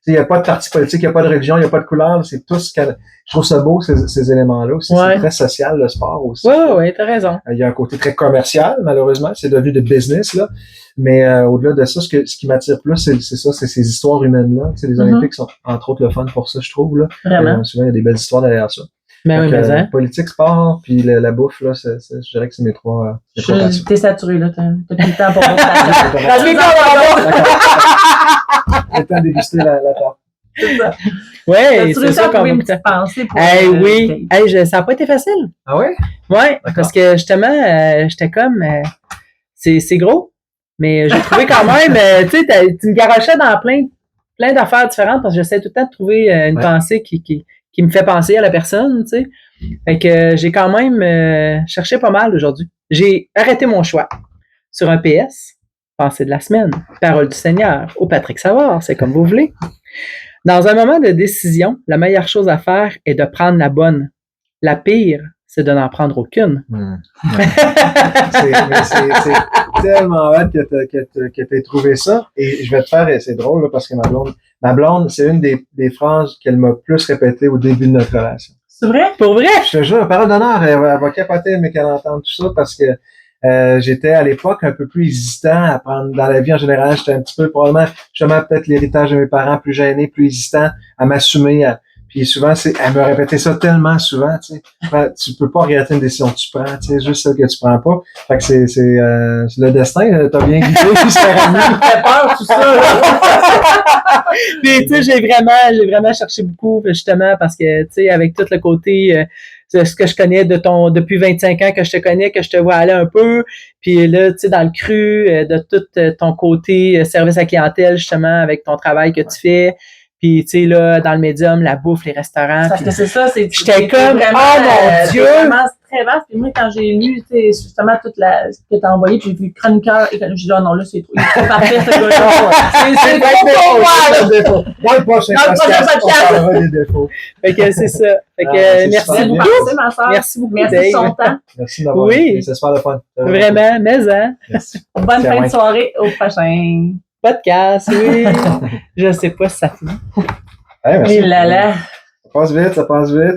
il n'y a pas de parti politique, il n'y a pas de religion, il n'y a pas de couleur, c'est tous, je trouve ça beau, ces éléments-là aussi. C'est très social, le sport aussi. Oui, t'as raison. Il y a un côté très commercial, malheureusement, c'est devenu de business, là. Mais au-delà de ça, ce qui m'attire plus, c'est ces histoires humaines-là. Les Olympiques sont, entre autres, le fun pour ça, je trouve, là. Vraiment. Souvent, il y a des belles histoires derrière ça. Ben oui, mais hein. Politique, sport, puis la bouffe, là, je dirais que c'est mes trois passions. T'es saturé, là. T'as plus le temps pour d'autres passions. Le temps de déguster la tarte. C'est ça. Oui, c'est ça qu'on une petite pensée pour oui. Ça n'a pas été facile. Ah ouais? Oui, parce que justement, j'étais comme, c'est gros, mais j'ai trouvé quand même, tu sais, tu me garochais dans plein d'affaires différentes parce que j'essaie tout le temps de trouver une pensée qui me fait penser à la personne, tu sais. Fait que j'ai quand même cherché pas mal aujourd'hui. J'ai arrêté mon choix sur un PS, pensée de la semaine, parole du Seigneur, au Patrick Savard, c'est comme vous voulez. Dans un moment de décision, la meilleure chose à faire est de prendre la bonne. La pire, c'est de n'en prendre aucune. C'est tellement hâte que tu aies trouvé ça. Et je vais te faire, c'est drôle là, parce que ma blonde, c'est une des phrases qu'elle m'a plus répétées au début de notre relation. C'est vrai? Pour vrai? Je te jure, parole d'honneur, elle va capoter, mais qu'elle entende tout ça parce que j'étais à l'époque un peu plus hésitant à prendre dans la vie en général. J'étais un petit peu probablement justement peut-être l'héritage de mes parents, plus gêné, plus hésitant à m'assumer. Puis souvent, elle me répétait ça tellement souvent, tu sais. Tu peux pas regretter une décision que tu prends, tu sais, juste celle que tu prends pas. Fait que c'est le destin, t'as bien guidé, c'est ramené. Ça fait peur, tout ça, là. Puis tu sais, j'ai vraiment cherché beaucoup, justement, parce que, tu sais, avec tout le côté ce que je connais depuis 25 ans que je te connais, que je te vois aller un peu, puis là, tu sais, dans le cru, de tout ton côté service à clientèle, justement, avec ton travail que tu fais, puis tu sais, là, dans le médium, la bouffe, les restaurants. Parce que c'est ça, j'étais comme, vraiment, oh mon Dieu! C'est vraiment très vaste, puis moi, quand j'ai lu, tu sais, justement, toute ce que t'as envoyé, puis j'ai vu chroniqueur, et j'ai dit, oh non, là, c'est trop parfait, ce gars-là. C'est trop pour moi, là. Dans le prochain podcast, on parlera des défauts. Fait que c'est ça. Fait que merci beaucoup. Merci, ma soeur. Merci beaucoup, merci de son temps. Merci d'avoir été. C'est super le fun. Vraiment, mais hein. Merci. Bonne fin de soirée. Au prochain podcast, oui. Je sais pas si ça finit. Hey, merci. Et là là. Ça passe vite.